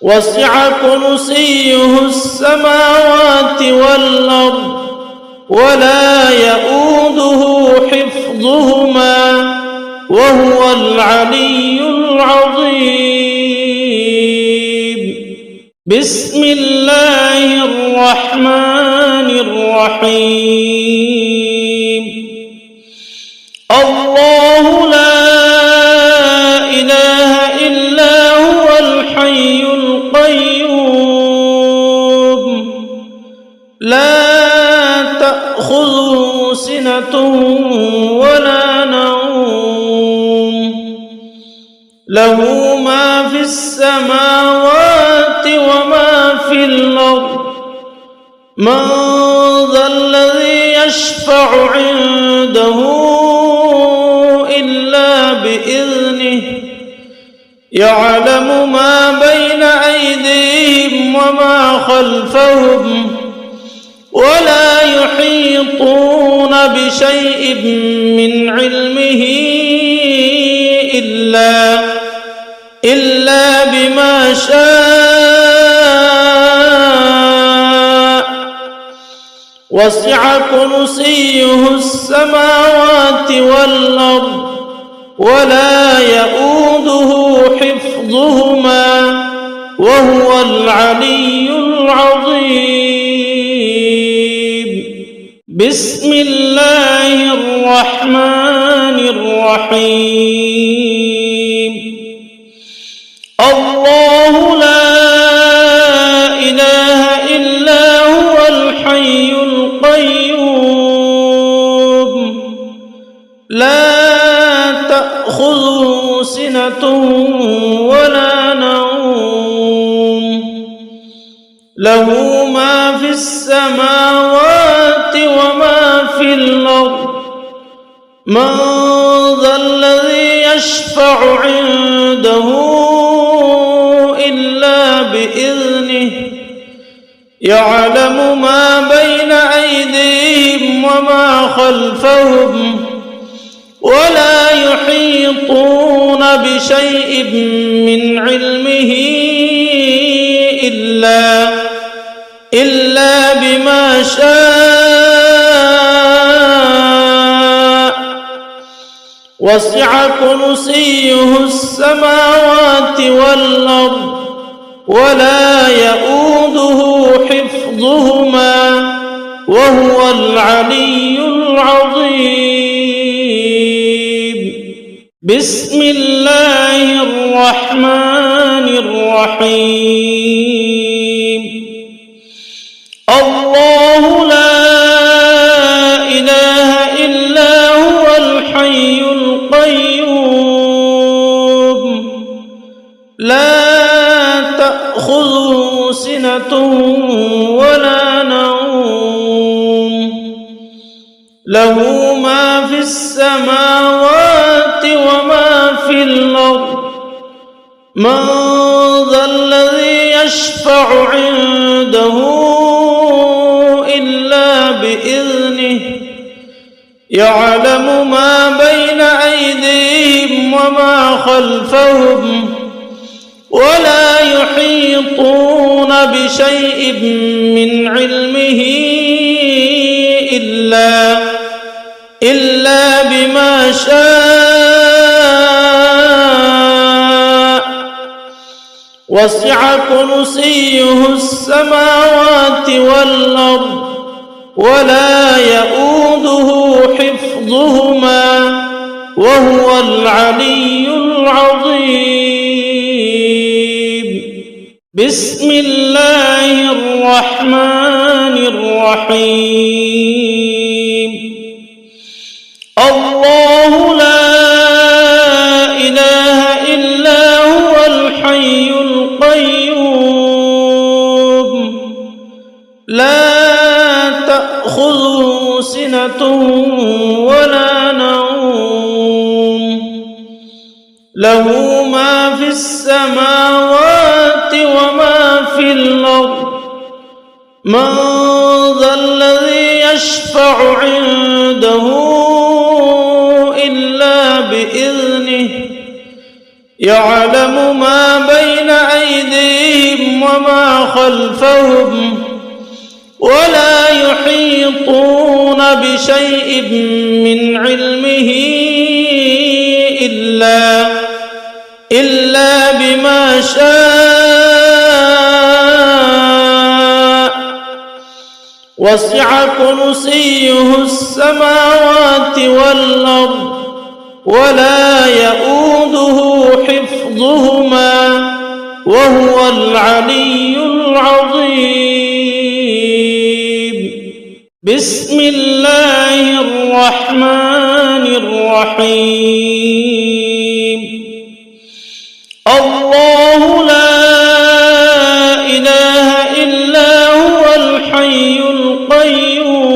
Speaker 1: وسع كرسيه السماوات والأرض ولا يؤوده حفظهما وهو العلي العظيم. بسم الله الرحمن الرحيم. الله لا إله إلا هو الحي القيوم لا تأخذه سنة ولا نوم له ما في السماوات وما في الأرض من ذا الذي يشفع عنده إلا بإذنه يعلم ما بين أيديهم وما خلفهم ولا يحيطون بشيء من علمه إلا بما شاء وسع كرسيه السماوات والأرض ولا يؤوده حفظهما وهو العلي العظيم. بسم الله الرحمن الرحيم. الله لا إله إلا هو الحي القيوم لا تأخذه سنة ولا نوم له ما في السماوات وما في الأرض من ذا الذي يشفع عنده إلا بإذنه يعلم ما بين أيديهم وما خلفهم ولا يحيطون بشيء من علمه إلا بما شاء وسع كرسيه السماوات والأرض ولا يؤوده حفظهما وهو العلي العظيم. بسم الله الرحمن الرحيم. الله لا إله إلا هو الحي القيوم لا تأخذه سنة ولا نوم له ما في السماوات وما في الأرض من ذا الذي يشفع عنده إلا بإذنه يعلم ما بين أيديهم وما خلفهم ولا يحيطون بشيء من علمه إلا بما شاء وسع كرسيه السماوات والأرض ولا يؤوده حفظهما وهو العلي العظيم. بسم الله الرحمن الرحيم. الله لا إله إلا هو الحي القيوم لا تأخذه سنة ولا نوم له ما في السماوات وما في الأرض من ذا الذي يشفع عنده إلا بإذنه يعلم ما بين أيديهم وما خلفهم ولا يحيطون بشيء من علمه إلا بما شاء وسع كرسيه السماوات والأرض ولا يؤوده حفظهما وهو العلي العظيم. بسم الله الرحمن الرحيم. الله لا إله إلا هو الحي القيوم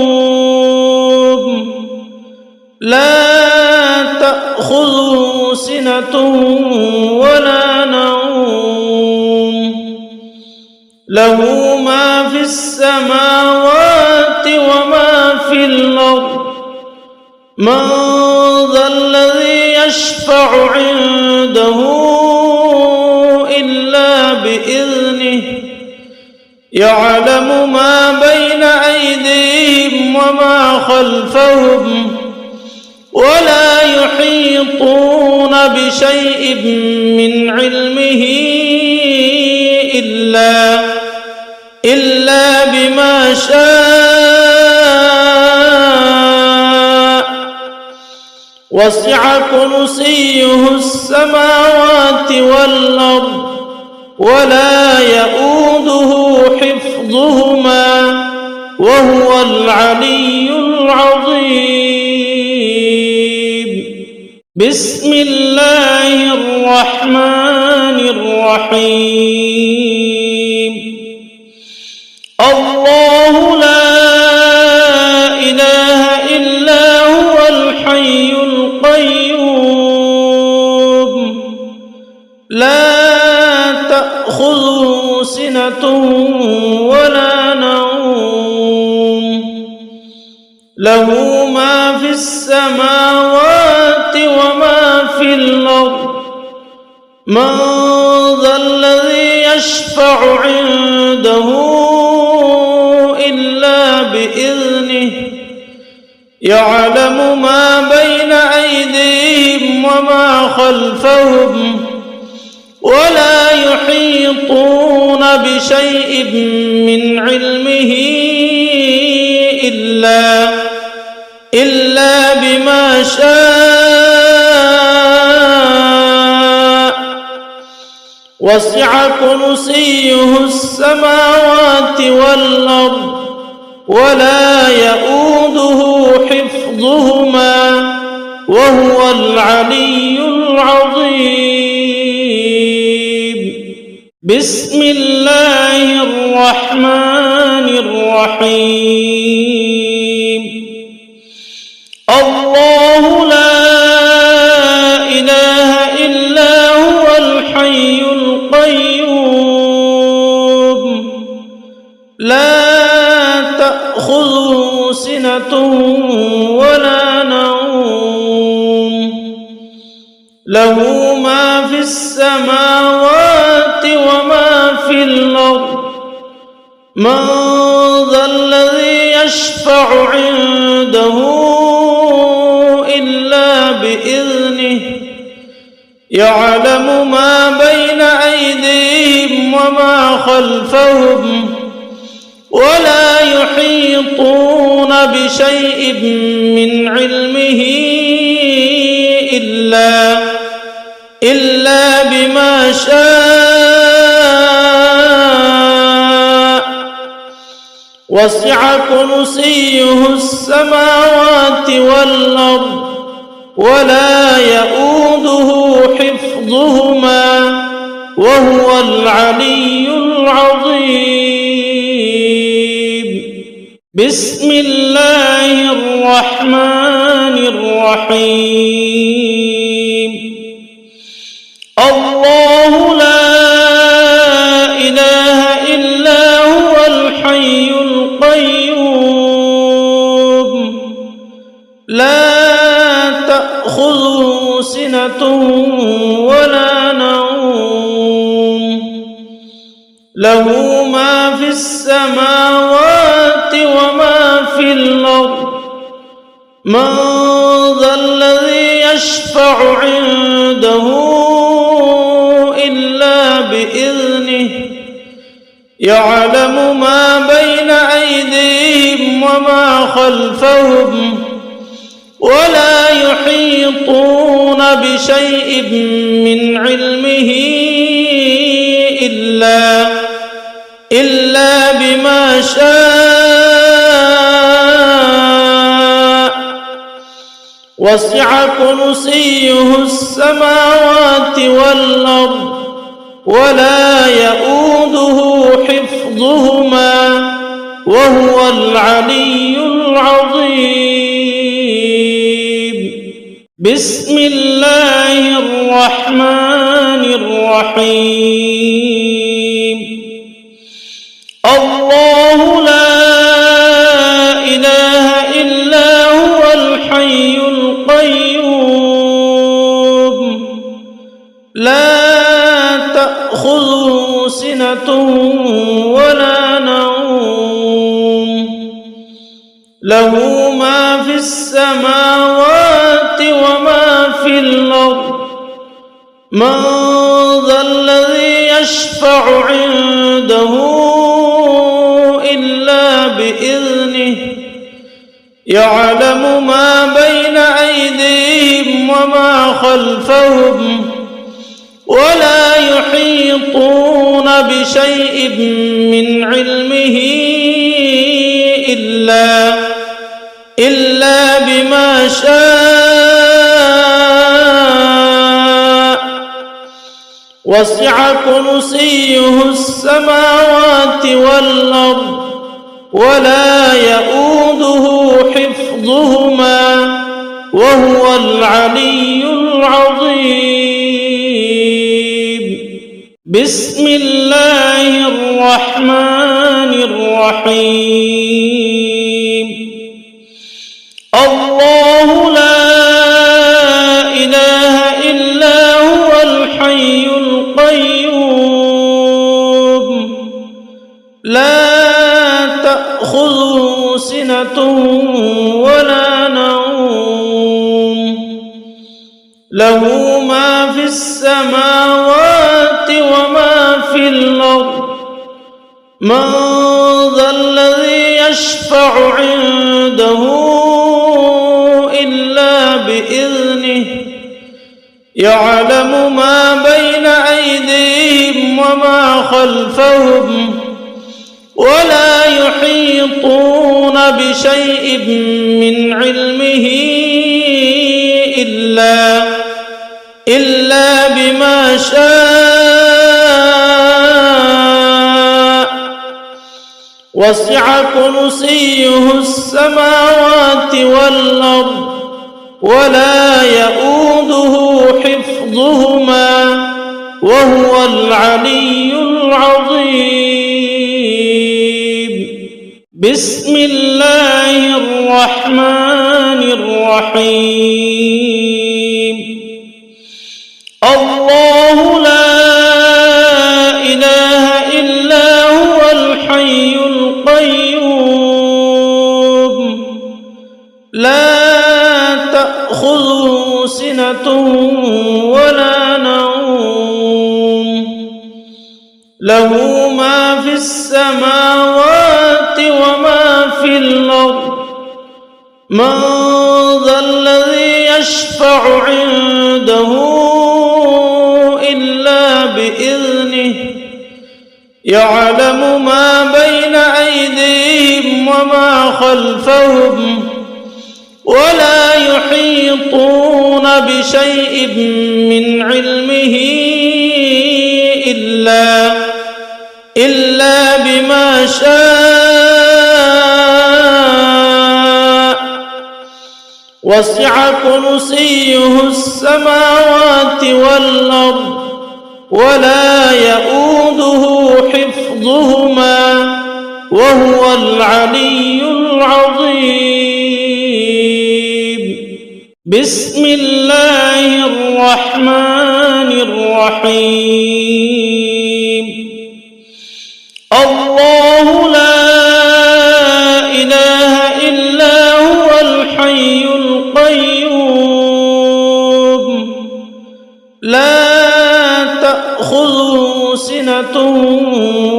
Speaker 1: لا تأخذه سنة ولا نوم له ما في السماوات وما في الأرض من ذا الذي يشفع عنده إلا بإذنه يعلم ما بين أيديهم وما خلفهم ولا يحيطون بشيء من علمه إلا بما شاء وسع كرسيه السماوات والأرض ولا يؤوده حفظهما وهو العلي العظيم. بسم الله الرحمن الرحيم. الله لا إله إلا هو الحي القيوم لا تأخذه سنة ولا نوم له ما في السماوات وما في الأرض من ذا الذي يشفع عنده إلا بإذنه يعلم ما بين أيديهم وما خلفهم ولا يحيطون بشيء من علمه إلا بما شاء وسع كرسيه السماوات والأرض ولا يؤوده حفظهما وهو العلي العظيم. بسم الله الرحمن الرحيم. الله لا إله إلا هو الحي القيوم لا تأخذه سنة ولا نوم له ما في السماوات وما في الأرض من ذا الذي يشفع عنده إلا بإذنه يعلم ما بين أيديهم وما خلفهم ولا يحيطون بشيء من علمه إلا بما شاء وسع كرسيه السماوات والأرض ولا يؤوده حفظهما وهو العلي العظيم. بسم الله الرحمن الرحيم. الله لا إله إلا هو الحي القيوم لا تأخذه سنة ولا نوم له ما في السماوات وما في الأرض من ذا الذي يشفع عنده إلا بإذنه يعلم ما بين أيديهم وما خلفهم ولا يحيطون بشيء من علمه إلا بما شاء وسع كرسيه السماوات والأرض ولا يؤوده حفظهما وهو العلي العظيم. بسم الله الرحمن الرحيم. سنة ولا نوم له ما في السماوات وما في الأرض من ذا الذي يشفع عنده إلا بإذنه يعلم ما بين أيديهم وما خلفهم ولا يحيطون بشيء من علمه إلا بما شاء وسع كرسيه السماوات والأرض ولا يؤوده حفظهما وهو العلي العظيم. بسم الله الرحمن الرحيم. الله لا إله إلا هو الحي القيوم لا تأخذه سنة ولا نوم له ما في السماوات وما في الأرض من ذا الذي يشفع عنده إلا بإذنه يعلم ما بين أيديهم وما خلفهم ولا يحيطون بشيء من علمه إلا بما شاء وسع كرسيه السماوات والأرض ولا يؤوده حفظهما وهو العلي العظيم. بسم الله الرحمن الرحيم. الله لا إله إلا هو الحي القيوم لا تأخذه سنة ولا نوم له ما في السماوات وما في الأرض من ذا الذي يشفع عنده إلا بإذنه يعلم ما بين أيديهم وما خلفهم ولا يحيطون بشيء من علمه إلا بما شاء وسع كرسيه السماوات والأرض ولا يؤوده حفظهما وهو العلي العظيم. بسم الله الرحمن الرحيم. الله لا إله إلا هو الحي القيوم لا تأخذه سنة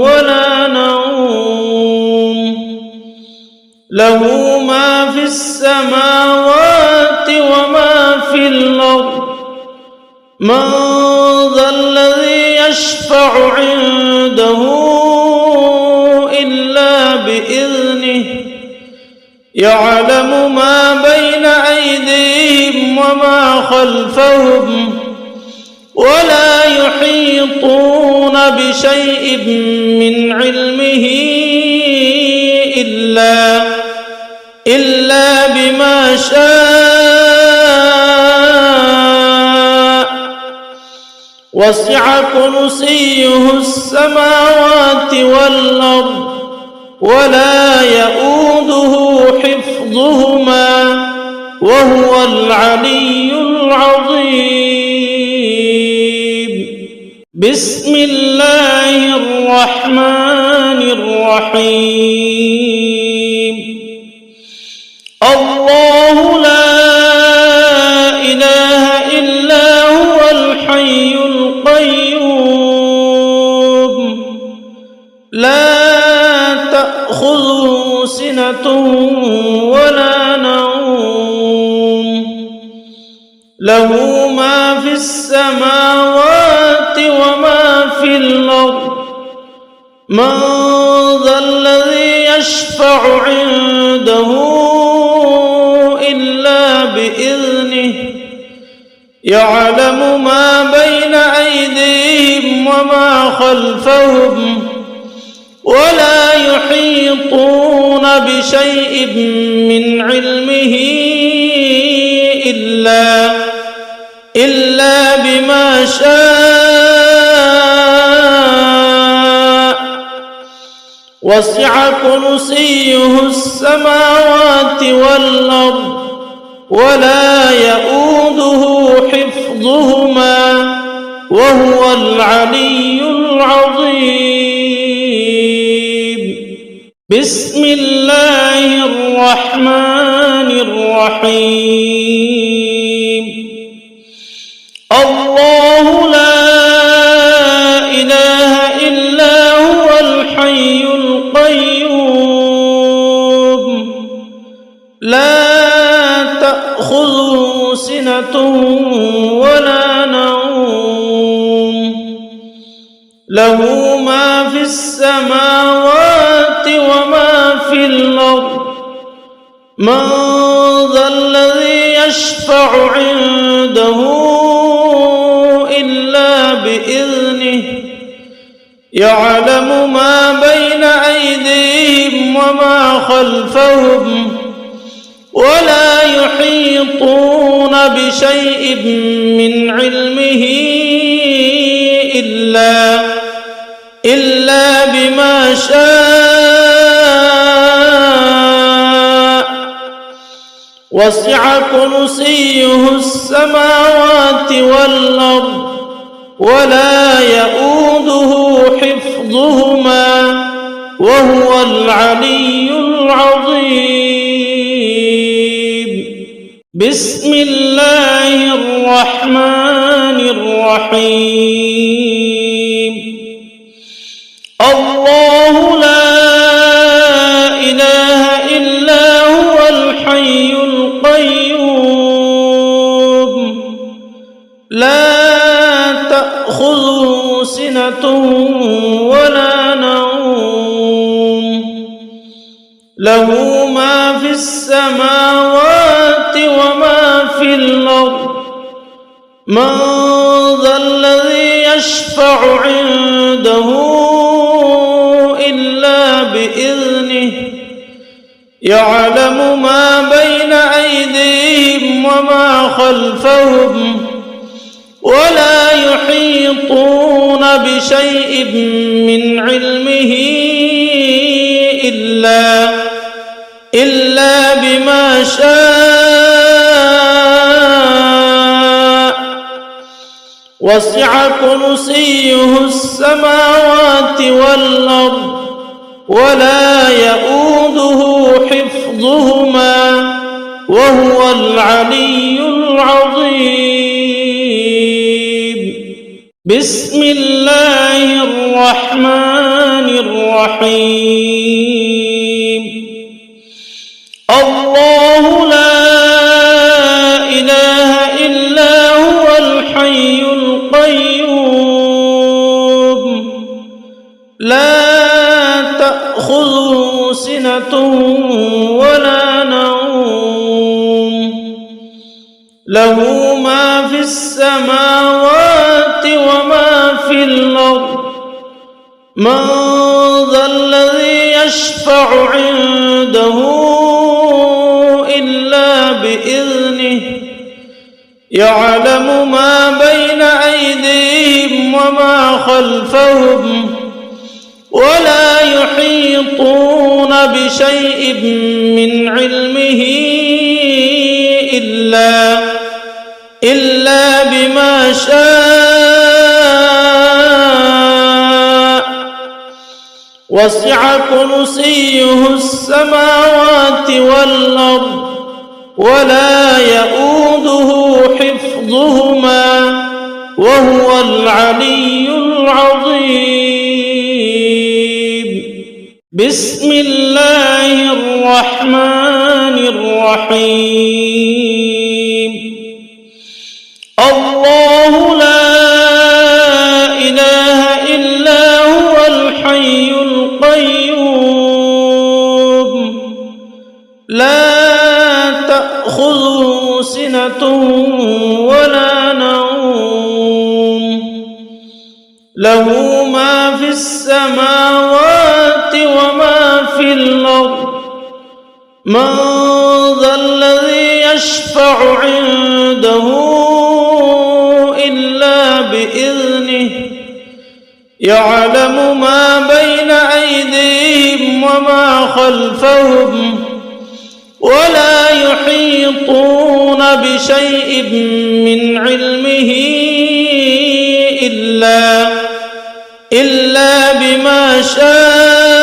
Speaker 1: ولا نوم له ما في السماوات وما في الأرض من ذا الذي يشفع عنده إلا بإذنه يعلم ما بين أيديهم وما خلفهم ولا يحيطون بشيء من علمه إلا بما شاء وسع كرسيه السماوات والأرض ولا يؤوده حفظهما وهو العلي العظيم. بسم الله الرحمن الرحيم الله لا إله إلا هو الحي القيوم لا تأخذه سنة ولا نوم له ما في السماوات وما في الأرض من ذا الذي يشفع عنده إلا بإذنه يعلم ما بين أيديهم وما خلفهم ولا يحيطون بشيء من علمه إلا بما شاء وسع كرسيه السماوات والأرض ولا يؤوده حفظهما وهو العلي العظيم بسم الله الرحمن الرحيم الله لا إله إلا هو الحي القيوم لا تأخذه سنة ولا نوم له ما في السماوات وما في الأرض من ذا الذي يشفع عنده إلا بإذنه يعلم ما بين أيديهم وما خلفهم ولا يحيطون بشيء من علمه إلا بما شاء وسع كرسيه السماوات والأرض ولا يؤوده حفظهما وهو العلي العظيم بسم الله الرحمن الرحيم الله لا إله إلا هو الحي القيوم لا تأخذه سنة ولا نوم له ما في السماوات وما في الأرض من ذا الذي يشفع عنده إلا بإذنه يعلم ما بين أيديهم وما خلفهم ولا يحيطون بشيء من علمه إلا بما شاء وسع كرسيه السماوات والأرض ولا يؤوده حفظهما وهو العلي العظيم بسم الله الرحمن الرحيم الله لا إله إلا هو الحي القيوم لا تأخذه سنة ولا نوم له ما في السماوات وما في الأرض من ذا الذي يشفع عنده إلا بإذنه يعلم ما بين أيديهم وما خلفهم ولا يحيطون بشيء من علمه إلا بما شاء وسع كرسيه السماوات والأرض ولا يؤوده حفظهما وهو العلي العظيم. بسم الله الرحمن الرحيم. الله لا إله إلا هو الحي القيوم لا تأخذه سنة ولا نوم له ما في السماوات وما في الأرض من ذا الذي يشفع عنده إلا بإذنه يعلم ما بين أيديهم وما خلفهم ولا يحيطون بشيء من علمه إلا بما شاء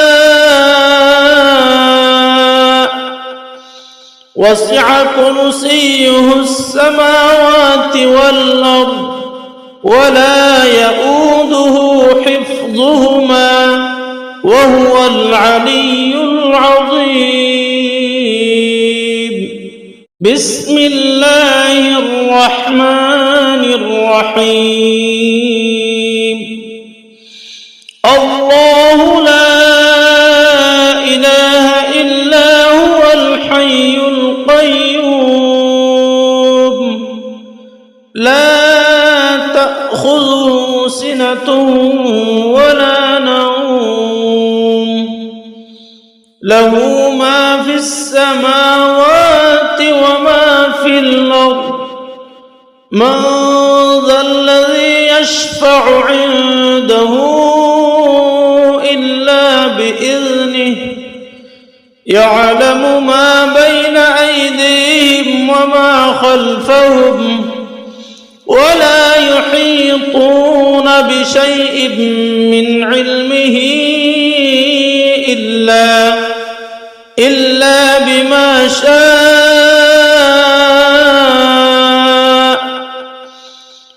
Speaker 1: وسع كرسيه السماوات والأرض ولا يؤوده حفظهما وهو العلي العظيم. بسم الله الرحمن الرحيم. الله لا إله إلا هو الحي القيوم لا تأخذه سنة ولا نوم له ما في السماوات وما في الأرض من ذا الذي يشفع عنده إلا بإذنه يعلم ما بين أيديهم وما خلفهم ولا يحيطون بشيء من علمه إلا بما شاء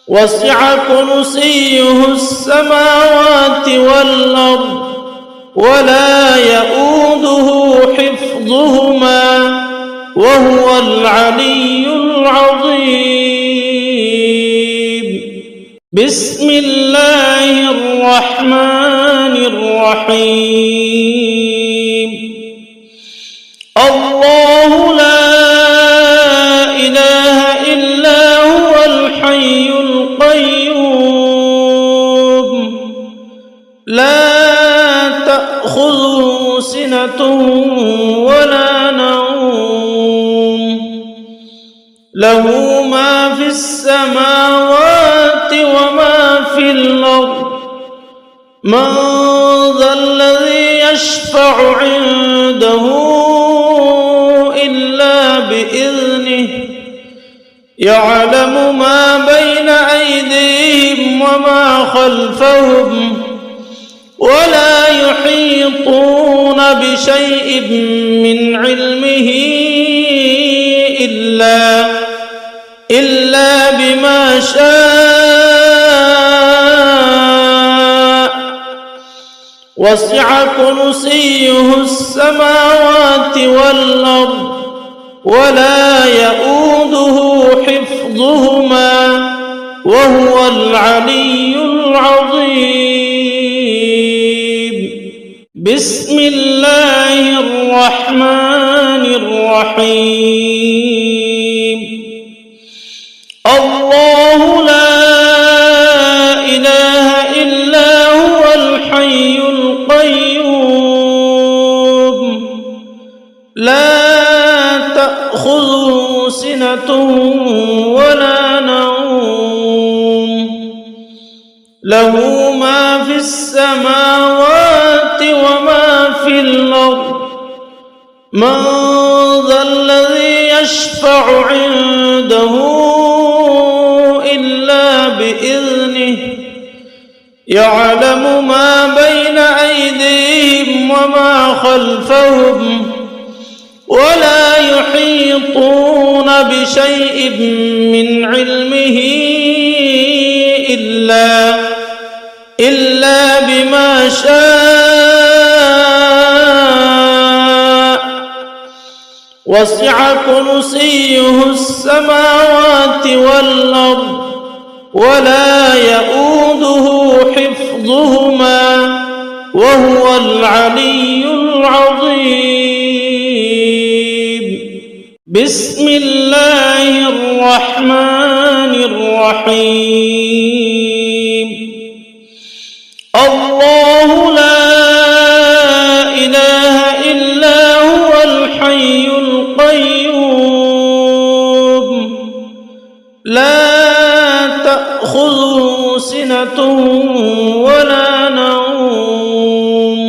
Speaker 1: وسع كرسيه السماوات والأرض ولا يؤوده حفظهما وهو العلي العظيم. بسم الله الرحمن الرحيم. الله لا إله إلا هو الحي القيوم لا تأخذه سنة ولا نوم له ما في السماوات وما في الأرض من ذا الذي يشفع عنده إلا بإذنه يعلم ما بين أيديهم وما خلفهم ولا يحيطون بشيء من علمه إلا بما شاء وسع كرسيه السماوات والأرض ولا يؤوده حفظهما وهو العلي العظيم. بسم الله الرحمن الرحيم. الله لا إله إلا هو الحي القيوم لا تأخذه سنة ولا نوم له ما في السماوات وما في الأرض من ذا الذي يشفع عنده إلا بإذنه يعلم ما بين أيديهم وما خلفهم ولا يحيطون بشيء من علمه إلا بما شاء وسع كرسيه السماوات والأرض ولا يؤوده حفظهما وهو العلي العظيم. بسم الله الرحمن الرحيم. الله لا إله إلا هو الحي القيوم لا تأخذه سنة ولا نوم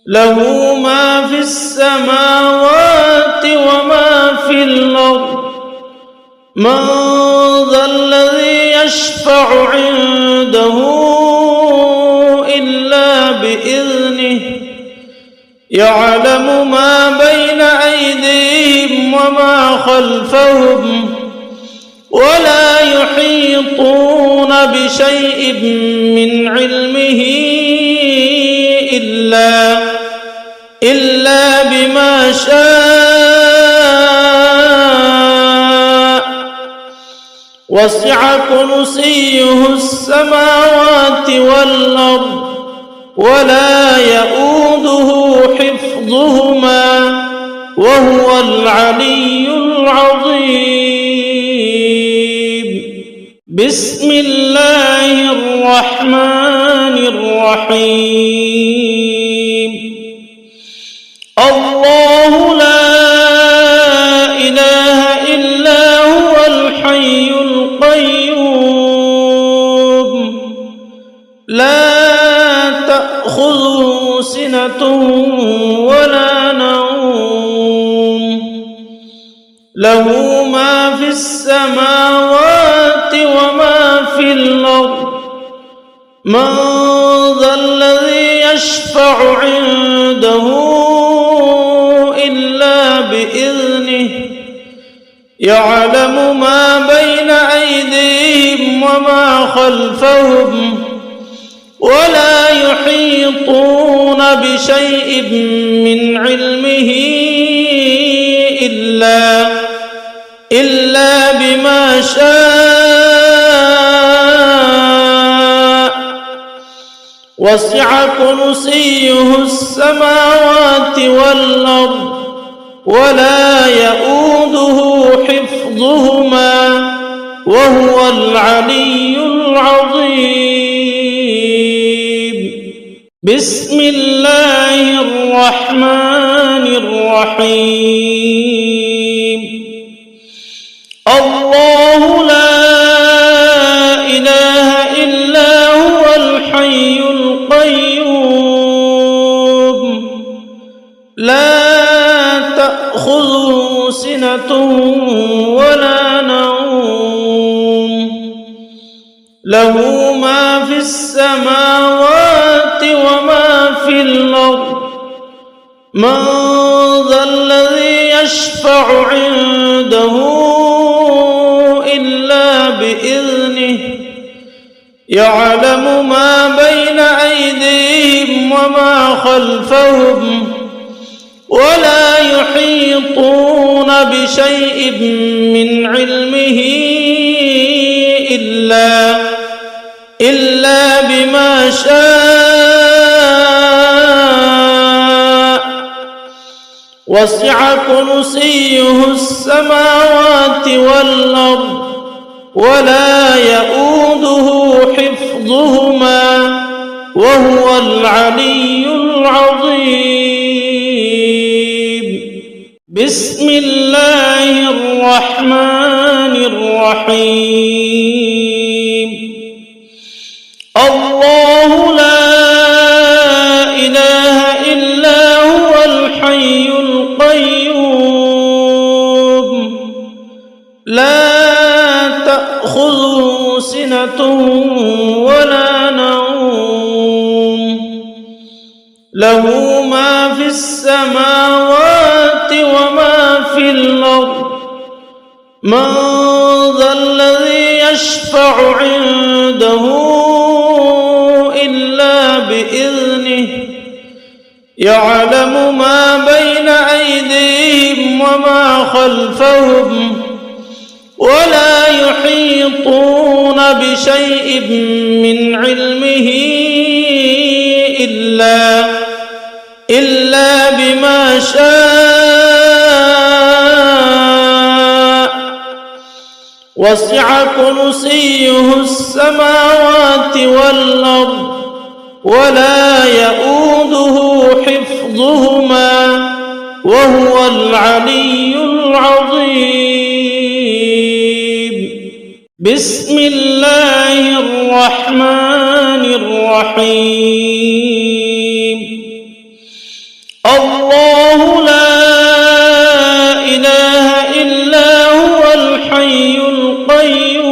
Speaker 1: له ما في السماوات وما في الأرض من ذا الذي يشفع عنده إلا بإذنه يعلم ما بين أيديهم وما خلفهم ولا يحيطون بشيء من علمه إلا بما شاء وسع كرسيه السماوات والأرض ولا يؤوده حفظهما وهو العلي العظيم. بسم الله الرحمن الرحيم. الله لا إله إلا هو الحي القيوم لا تأخذه سنة ولا نوم له ما في السماوات وما في الأرض من ذا الذي يشفع عنده إلا بإذنه يعلم ما بين أيديهم وما خلفهم ولا يحيطون بشيء من علمه إلا بما شاء وسع كرسيه السماوات والأرض ولا يؤوده حفظهما وهو العلي العظيم. بسم الله الرحمن الرحيم. الله لا إله إلا هو الحي القيوم لا تأخذه سنة ولا نوم له ما في السماوات وما في الأرض من ذا الذي يشفع عنده إلا بإذنه يعلم ما بين أيديهم وما خلفهم ولا يحيطون بشيء من علمه إلا بما شاء وسع كرسيه السماوات والأرض ولا يؤوده حفظهما وهو العلي العظيم. بسم الله الرحمن الرحيم. الله لا إله إلا هو الحي القيوم لا تأخذه سنة ولا نوم له ما في السماوات وما في الأرض من ذا الذي يشفع عنده إلا بإذنه يعلم ما بين أيديهم وما خلفهم ولا يحيطون بشيء من علمه إلا بما شاء وسع كرسيه السماوات والأرض ولا يؤوده حفظهما وهو العلي العظيم. بسم الله الرحمن الرحيم. الله لا إله إلا هو الحي القيوم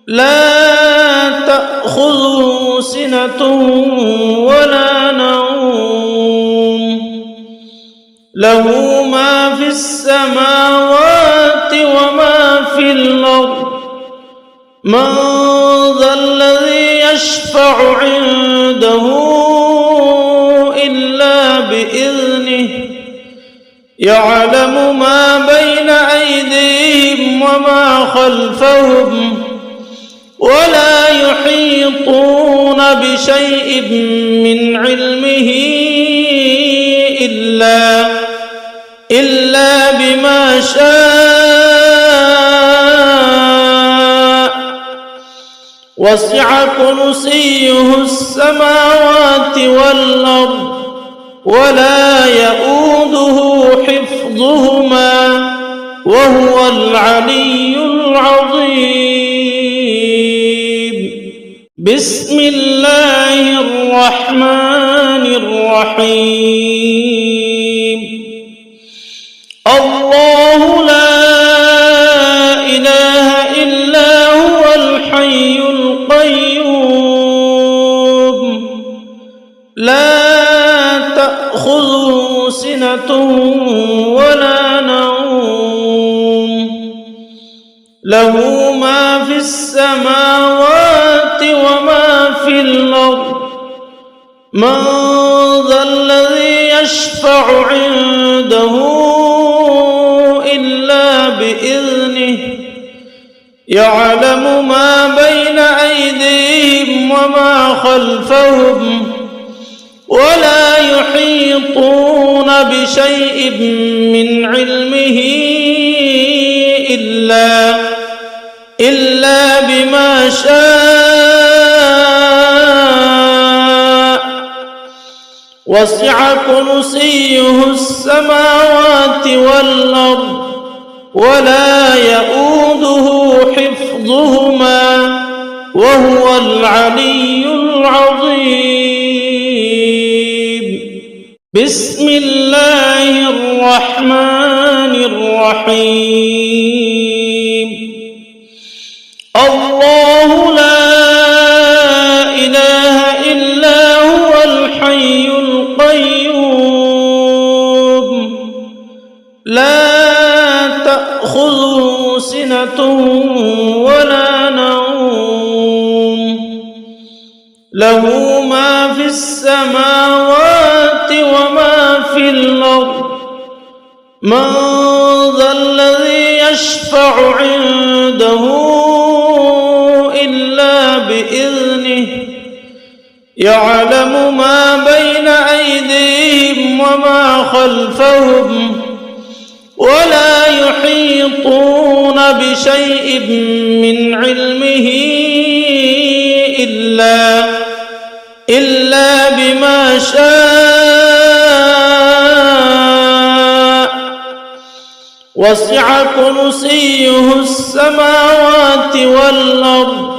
Speaker 1: لا تأخذه سنة ولا نوم له ما في السماوات وما في الأرض من ذا الذي يشفع عنده إلا بإذنه يعلم ما بين أيديهم وما خلفهم ولا يحيطون بشيء من علمه إلا بما شاء وسع كرسيه السماوات والأرض ولا يؤوده حفظهما وهو العلي العظيم. بسم الله الرحمن الرحيم. الله لا إله إلا هو الحي القيوم لا تأخذه سنة ولا نوم له ما في السماوات وما في الأرض من ذا الذي يشفع عنده إلا بإذنه يعلم ما بين أيديهم وما خلفهم ولا يحيطون بشيء من علمه إلا بما شاء وسع كرسيه السماوات والأرض ولا يؤوده حفظهما وهو العلي العظيم. بسم الله الرحمن الرحيم. الله لا إله إلا هو الحي القيوم لا تأخذه سنة ولا نوم له ما في السماوات وما في الأرض من ذا الذي يشفع عنده إلا بإذنه يعلم ما بين أيديهم وما خلفهم ولا يحيطون بشيء من علمه إلا بما شاء وسع كرسيه السماوات والأرض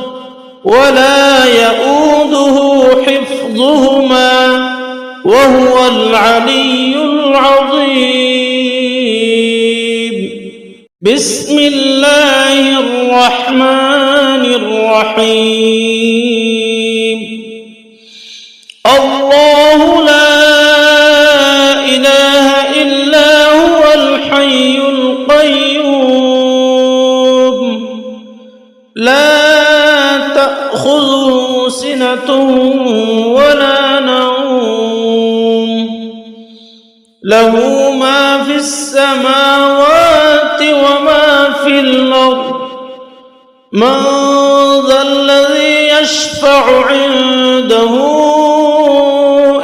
Speaker 1: ولا يؤوده حفظهما وهو العلي العظيم. بسم الله الرحمن الرحيم. الله لا إله إلا هو الحي القيوم لا تأخذه سنة ولا نوم له ما في السماوات وما في الأرض من ذا الذي يشفع عنده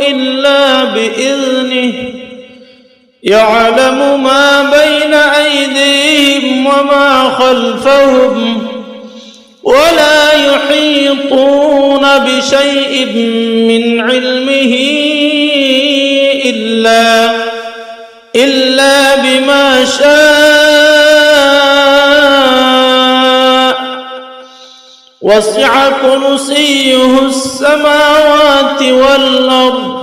Speaker 1: إلا بإذنه يعلم ما بين أيديهم وما خلفهم ولا يحيطون بشيء من علمه إلا بما شاء وسع كرسيه السماوات والأرض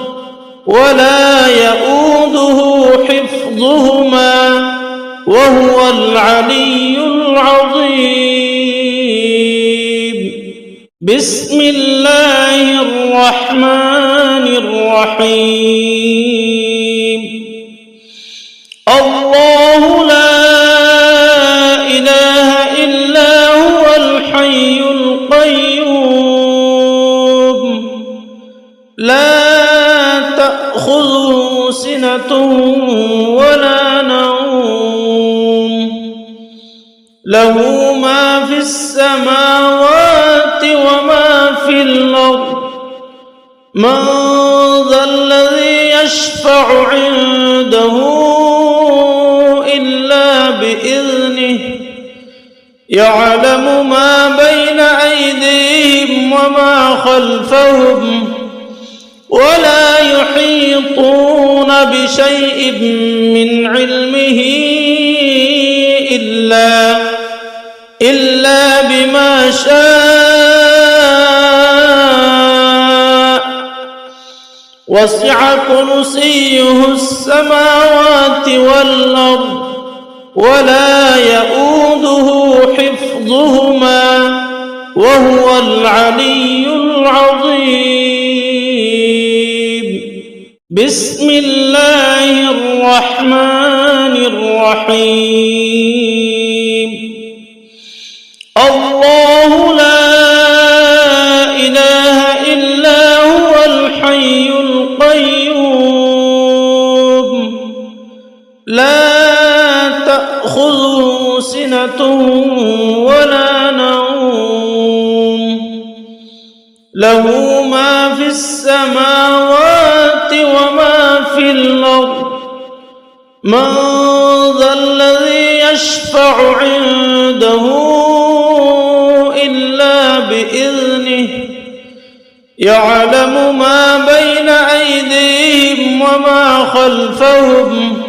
Speaker 1: ولا يؤوده حفظهما وهو العلي العظيم بسم الله الرحمن الرحيم الله لا إله إلا هو الحي القيوم لا تأخذه سنة ولا نوم له ما في السماوات وما في الأرض من ذا الذي يشفع عنده إلا بإذنه يعلم ما بين أيديهم وما خلفهم ولا يحيطون بشيء من علمه إلا بما شاء وسع كرسيه السماوات والأرض ولا يؤوده حفظهما وهو العلي العظيم بسم الله الرحمن الرحيم الله لا إله إلا هو الحي القيوم لا تأخذه سنة ولا نوم له ما في السماوات وما في الأرض من ذا الذي يشفع عنده إلا بإذنه يعلم ما بين أيديهم وما خلفهم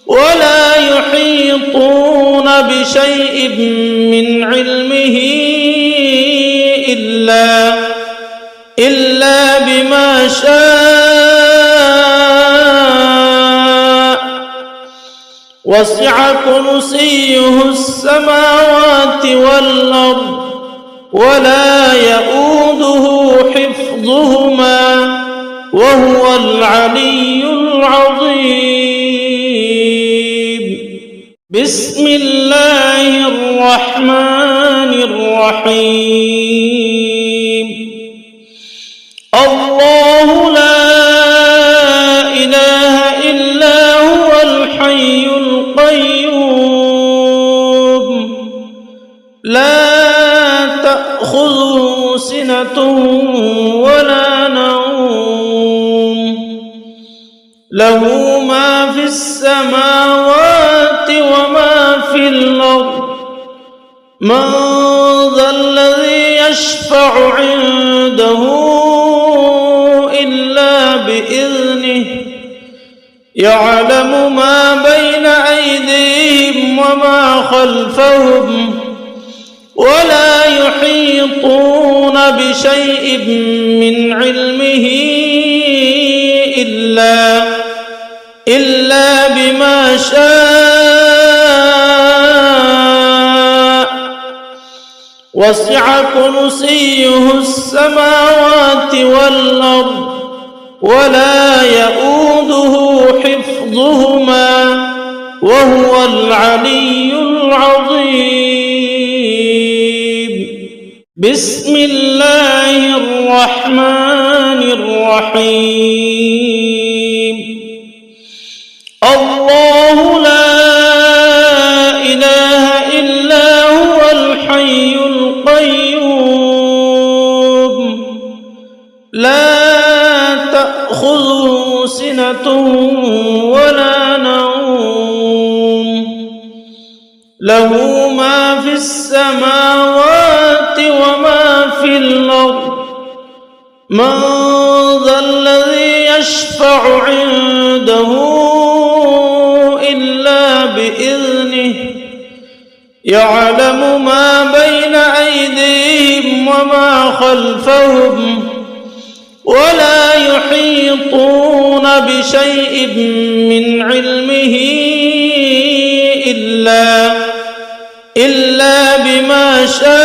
Speaker 1: ولا يحيطون بشيء من علمه إلا بما شاء وسع كرسيه السماوات والأرض ولا يؤوده حفظهما وهو العلي العظيم بسم الله الرحمن الرحيم الله لا إله إلا هو الحي القيوم لا تأخذه سنة ولا نوم له ما في السماوات وما في الأرض من ذا الذي يشفع عنده إلا بإذنه يعلم ما بين أيديهم وما خلفهم ولا يحيطون بشيء من علمه إلا بما شاء وسع كرسيه السماوات والأرض ولا يؤوده حفظهما وهو العلي العظيم. بسم الله الرحمن الرحيم. الله لا إله إلا هو الحي القيوم لا تأخذه سنة ولا نوم له ما في السماوات وما في الأرض من ذا الذي يشفع عنده إلا بإذنه يعلم ما بين أيديهم وما خلفهم ولا يحيطون بشيء من علمه إلا بما شاء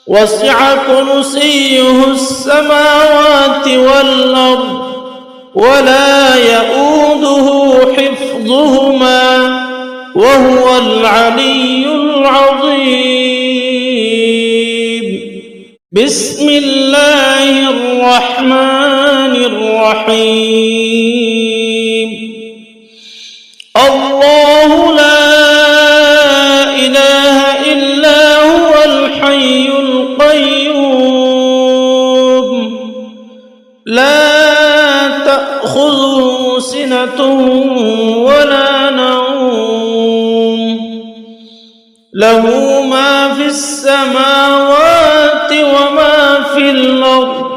Speaker 1: وسع كرسيه السماوات والأرض ولا يؤوده حفظهما وهو العلي العظيم. بسم الله الرحمن الرحيم. الله لا إله إلا هو الحي القيوم لا تأخذه سنة ولا نوم له ما في السماوات وما في الأرض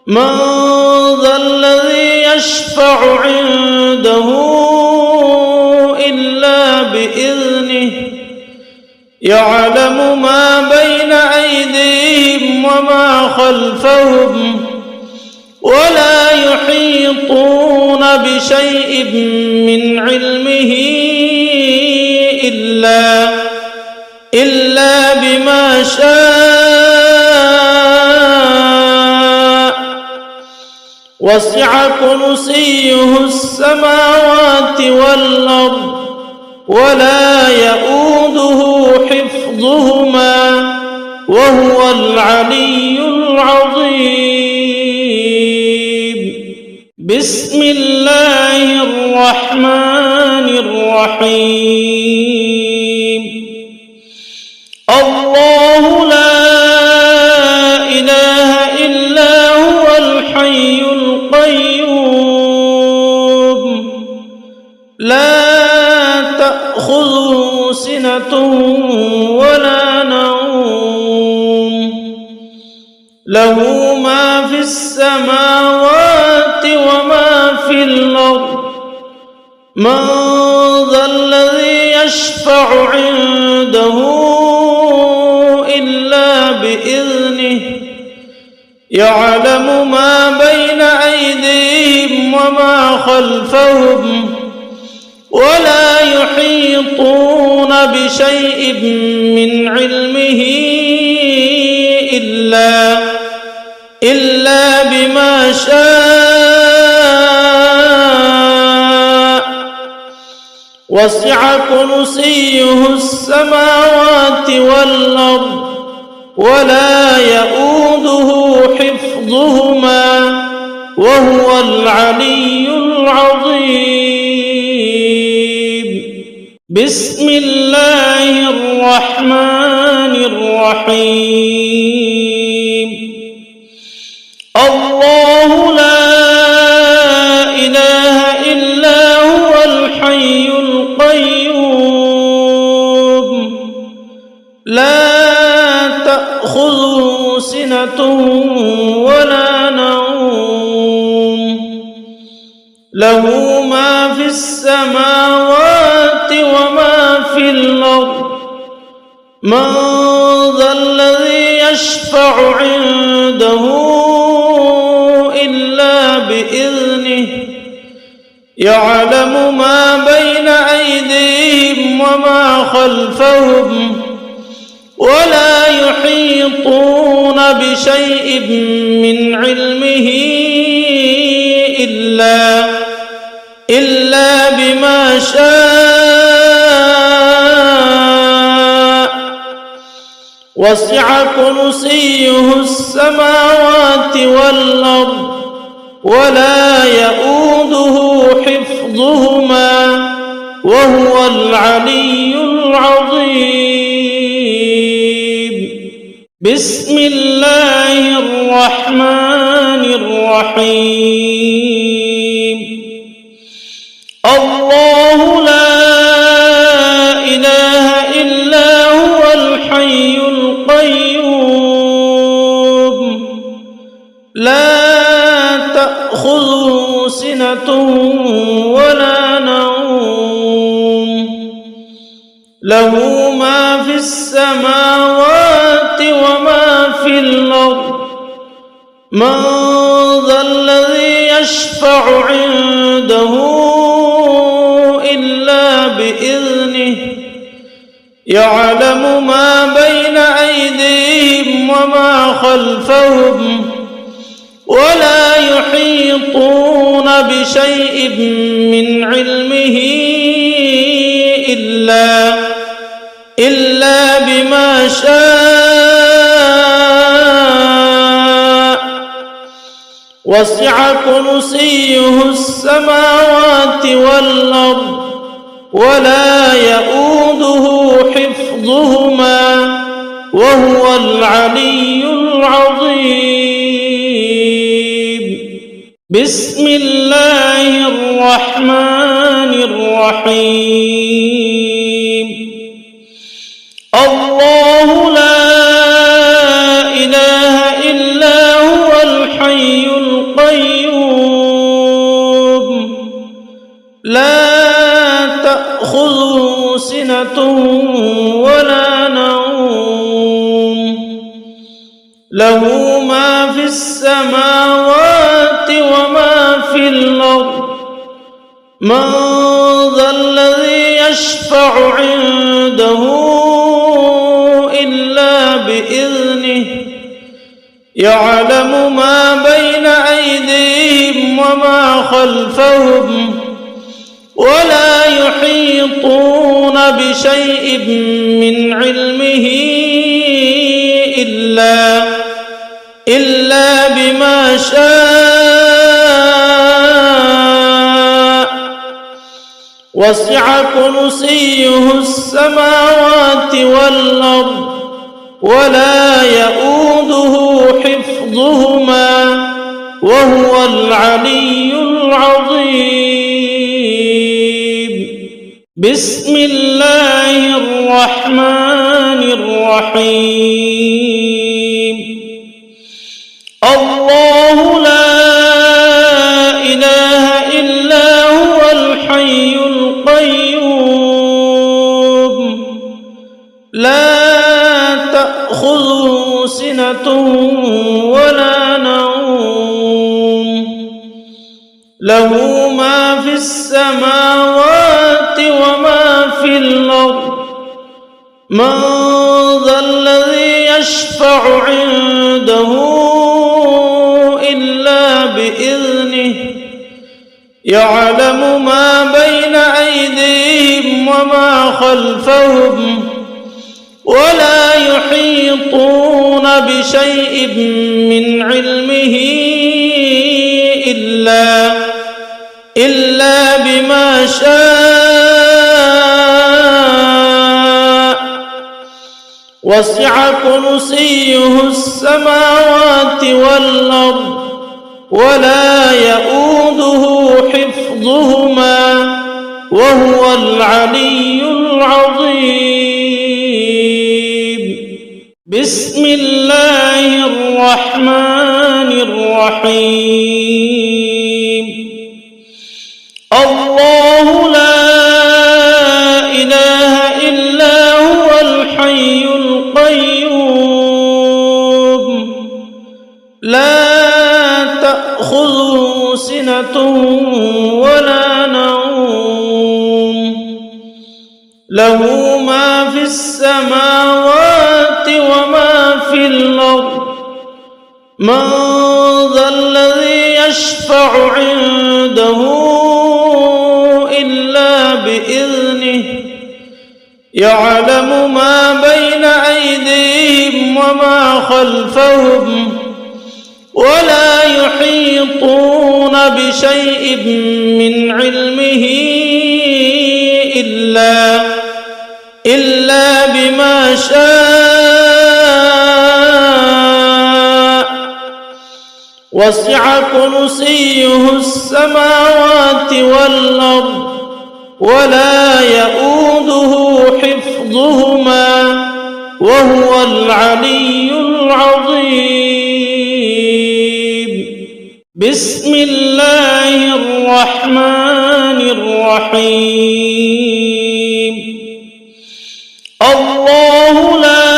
Speaker 1: من ذا الذي يشفع عنده إلا بإذنه يعلم ما بين أيديهم وما خلفهم ولا يحيطون بشيء من علمه إلا بما شاء وسع كرسيه السماوات والأرض ولا يؤوده حفظهما وهو العلي العظيم. بسم الله الرحمن الرحيم. الله لا إله إلا هو الحي القيوم لا تأخذه سنة ولا نوم له ما في السماوات وما في الأرض من ذا الذي يشفع عنده إلا بإذنه يعلم ما بين أيديهم وما خلفهم ولا يحيطون بشيء من علمه إلا بما شاء وسع كرسيه السماوات والأرض ولا يؤوده حفظهما وهو العلي العظيم. بسم الله الرحمن الرحيم. الله لا إله إلا هو الحي القيوم لا تأخذه سنة ولا نوم له ما في السماوات وما في الأرض من ذا الذي يشفع عنده إلا بإذنه يعلم ما بين أيديهم وما خلفهم ولا يحيطون بشيء من علمه إلا بما شاء وسع كرسيه السماوات والأرض ولا يؤوده حفظهما وهو العلي العظيم. بسم الله الرحمن الرحيم. الله لا إله إلا هو الحي القيوم لا تأخذه سنة ولا نوم له ما في السماوات وما في الأرض من ذا الذي يشفع عنده إلا بإذنه يعلم ما بين أيديهم وما خلفهم ولا يحيطون بشيء من علمه إلا بما شاء وسع كرسيه السماوات والأرض ولا يؤوده حفظهما وهو العلي العظيم. بسم الله الرحمن الرحيم. الله لا إله إلا هو الحي القيوم لا تأخذه سنة ولا نوم له ما في السماوات وما في الأرض من ذا الذي يشفع عنده إلا بإذنه يعلم ما بين أيديهم وما خلفهم ولا يحيطون بشيء من علمه إلا بما شاء وسع كرسيه السماوات والأرض ولا يؤوده حفظهما وهو العلي العظيم. بسم الله الرحمن الرحيم. الله لا إله إلا هو الحي القيوم لا تأخذه سنة ولا نوم له ما في السماوات وما في الأرض من ذا الذي يشفع عنده إلا بإذنه يعلم ما بين أيديهم وما خلفهم ولا يحيطون بشيء من علمه إلا بما شاء وسع كرسيه السماوات والأرض ولا يؤوده حفظهما وهو العلي العظيم. بسم الله الرحمن الرحيم. الله لا إله إلا هو الحي القيوم لا تأخذه سنة ولا نوم له ما في السماوات وما في الأرض من ذا الذي يشفع عنده إلا بإذنه يعلم ما بين أيديهم وما خلفهم ولا يحيطون بشيء من علمه إلا بما شاء وسع كرسيه السماوات والأرض ولا يؤوده حفظهما وهو العلي العظيم. بسم الله الرحمن الرحيم. الله لا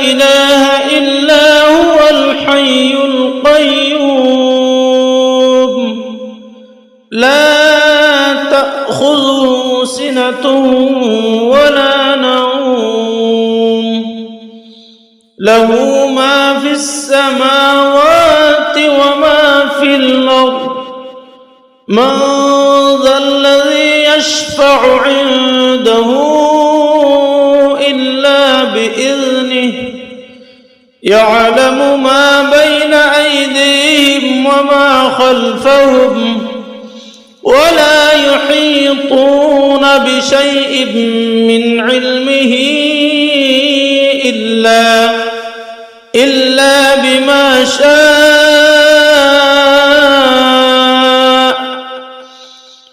Speaker 1: إله إلا هو الحي القيوم لا تأخذه سنة ولا نوم له ما في السماوات وما في الأرض من ذا الذي يشفع عنده إلا بإذنه يعلم ما بين أيديهم وما خلفهم ولا يحيطون بشيء من علمه إلا بما شاء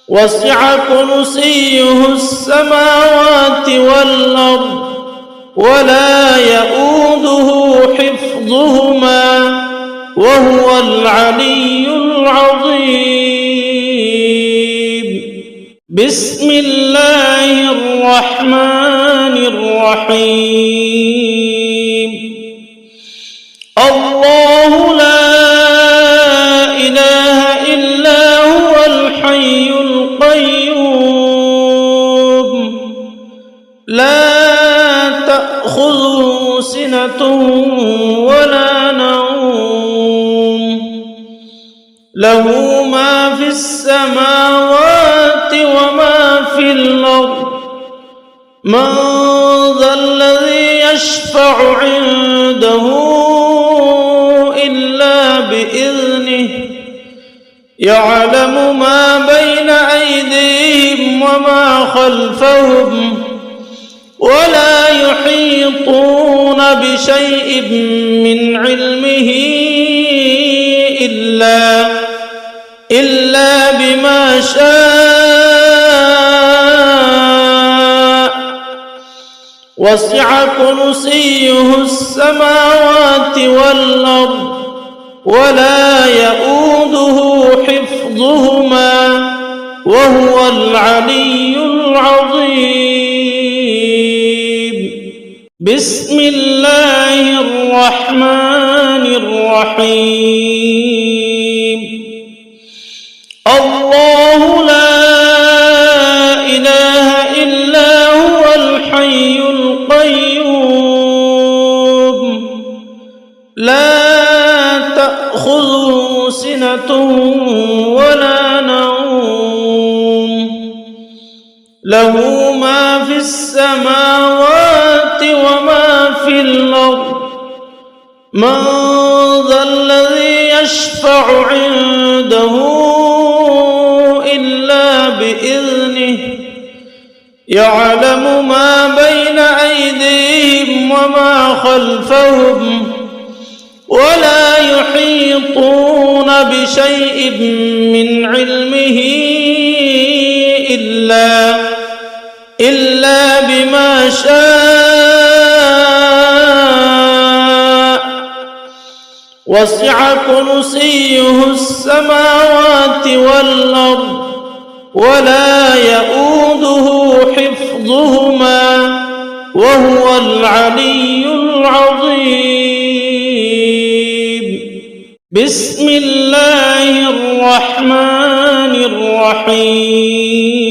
Speaker 1: وسع كرسيه السماوات والأرض ولا يؤوده حفظهما وهو العلي العظيم. بسم الله الرحمن الرحيم. الله لا إله إلا هو الحي القيوم لا تأخذه سنة ولا نوم له ما في السماوات وما في الأرض من ذا الذي يشفع عنده إلا بإذنه يعلم ما بين أيديهم وما خلفهم ولا يحيطون بشيء من علمه إلا بما شاء وسع كرسيه السماوات والأرض ولا يؤوده حفظهما وهو العلي العظيم. بسم الله الرحمن الرحيم. الله لا إله إلا هو الحي القيوم لا تأخذه سنة ولا نوم له ما في السماوات وما في الأرض من ذا الذي يشفع عنده إلا بإذنه يعلم ما بين أيديهم وما خلفهم ولا يحيطون بشيء من علمه إلا بما شاء وسع كرسيه السماوات والأرض ولا يؤوده حفظهما وهو العلي العظيم. بسم الله الرحمن الرحيم.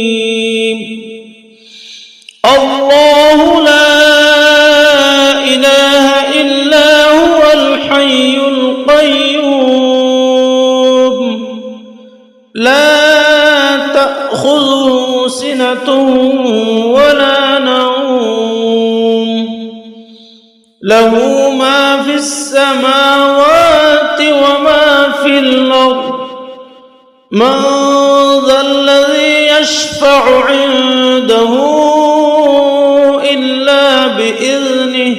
Speaker 1: الله لا إله إلا هو الحي لا تأخذه سنة ولا نوم له ما في السماوات وما في الأرض من ذا الذي يشفع عنده إلا بإذنه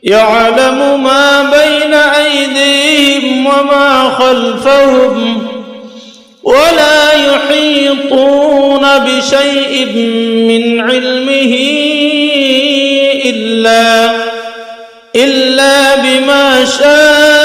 Speaker 1: يعلم ما بين أيديهم وما خلفهم ولا يحيطون بشيء من علمه إلا بما شاء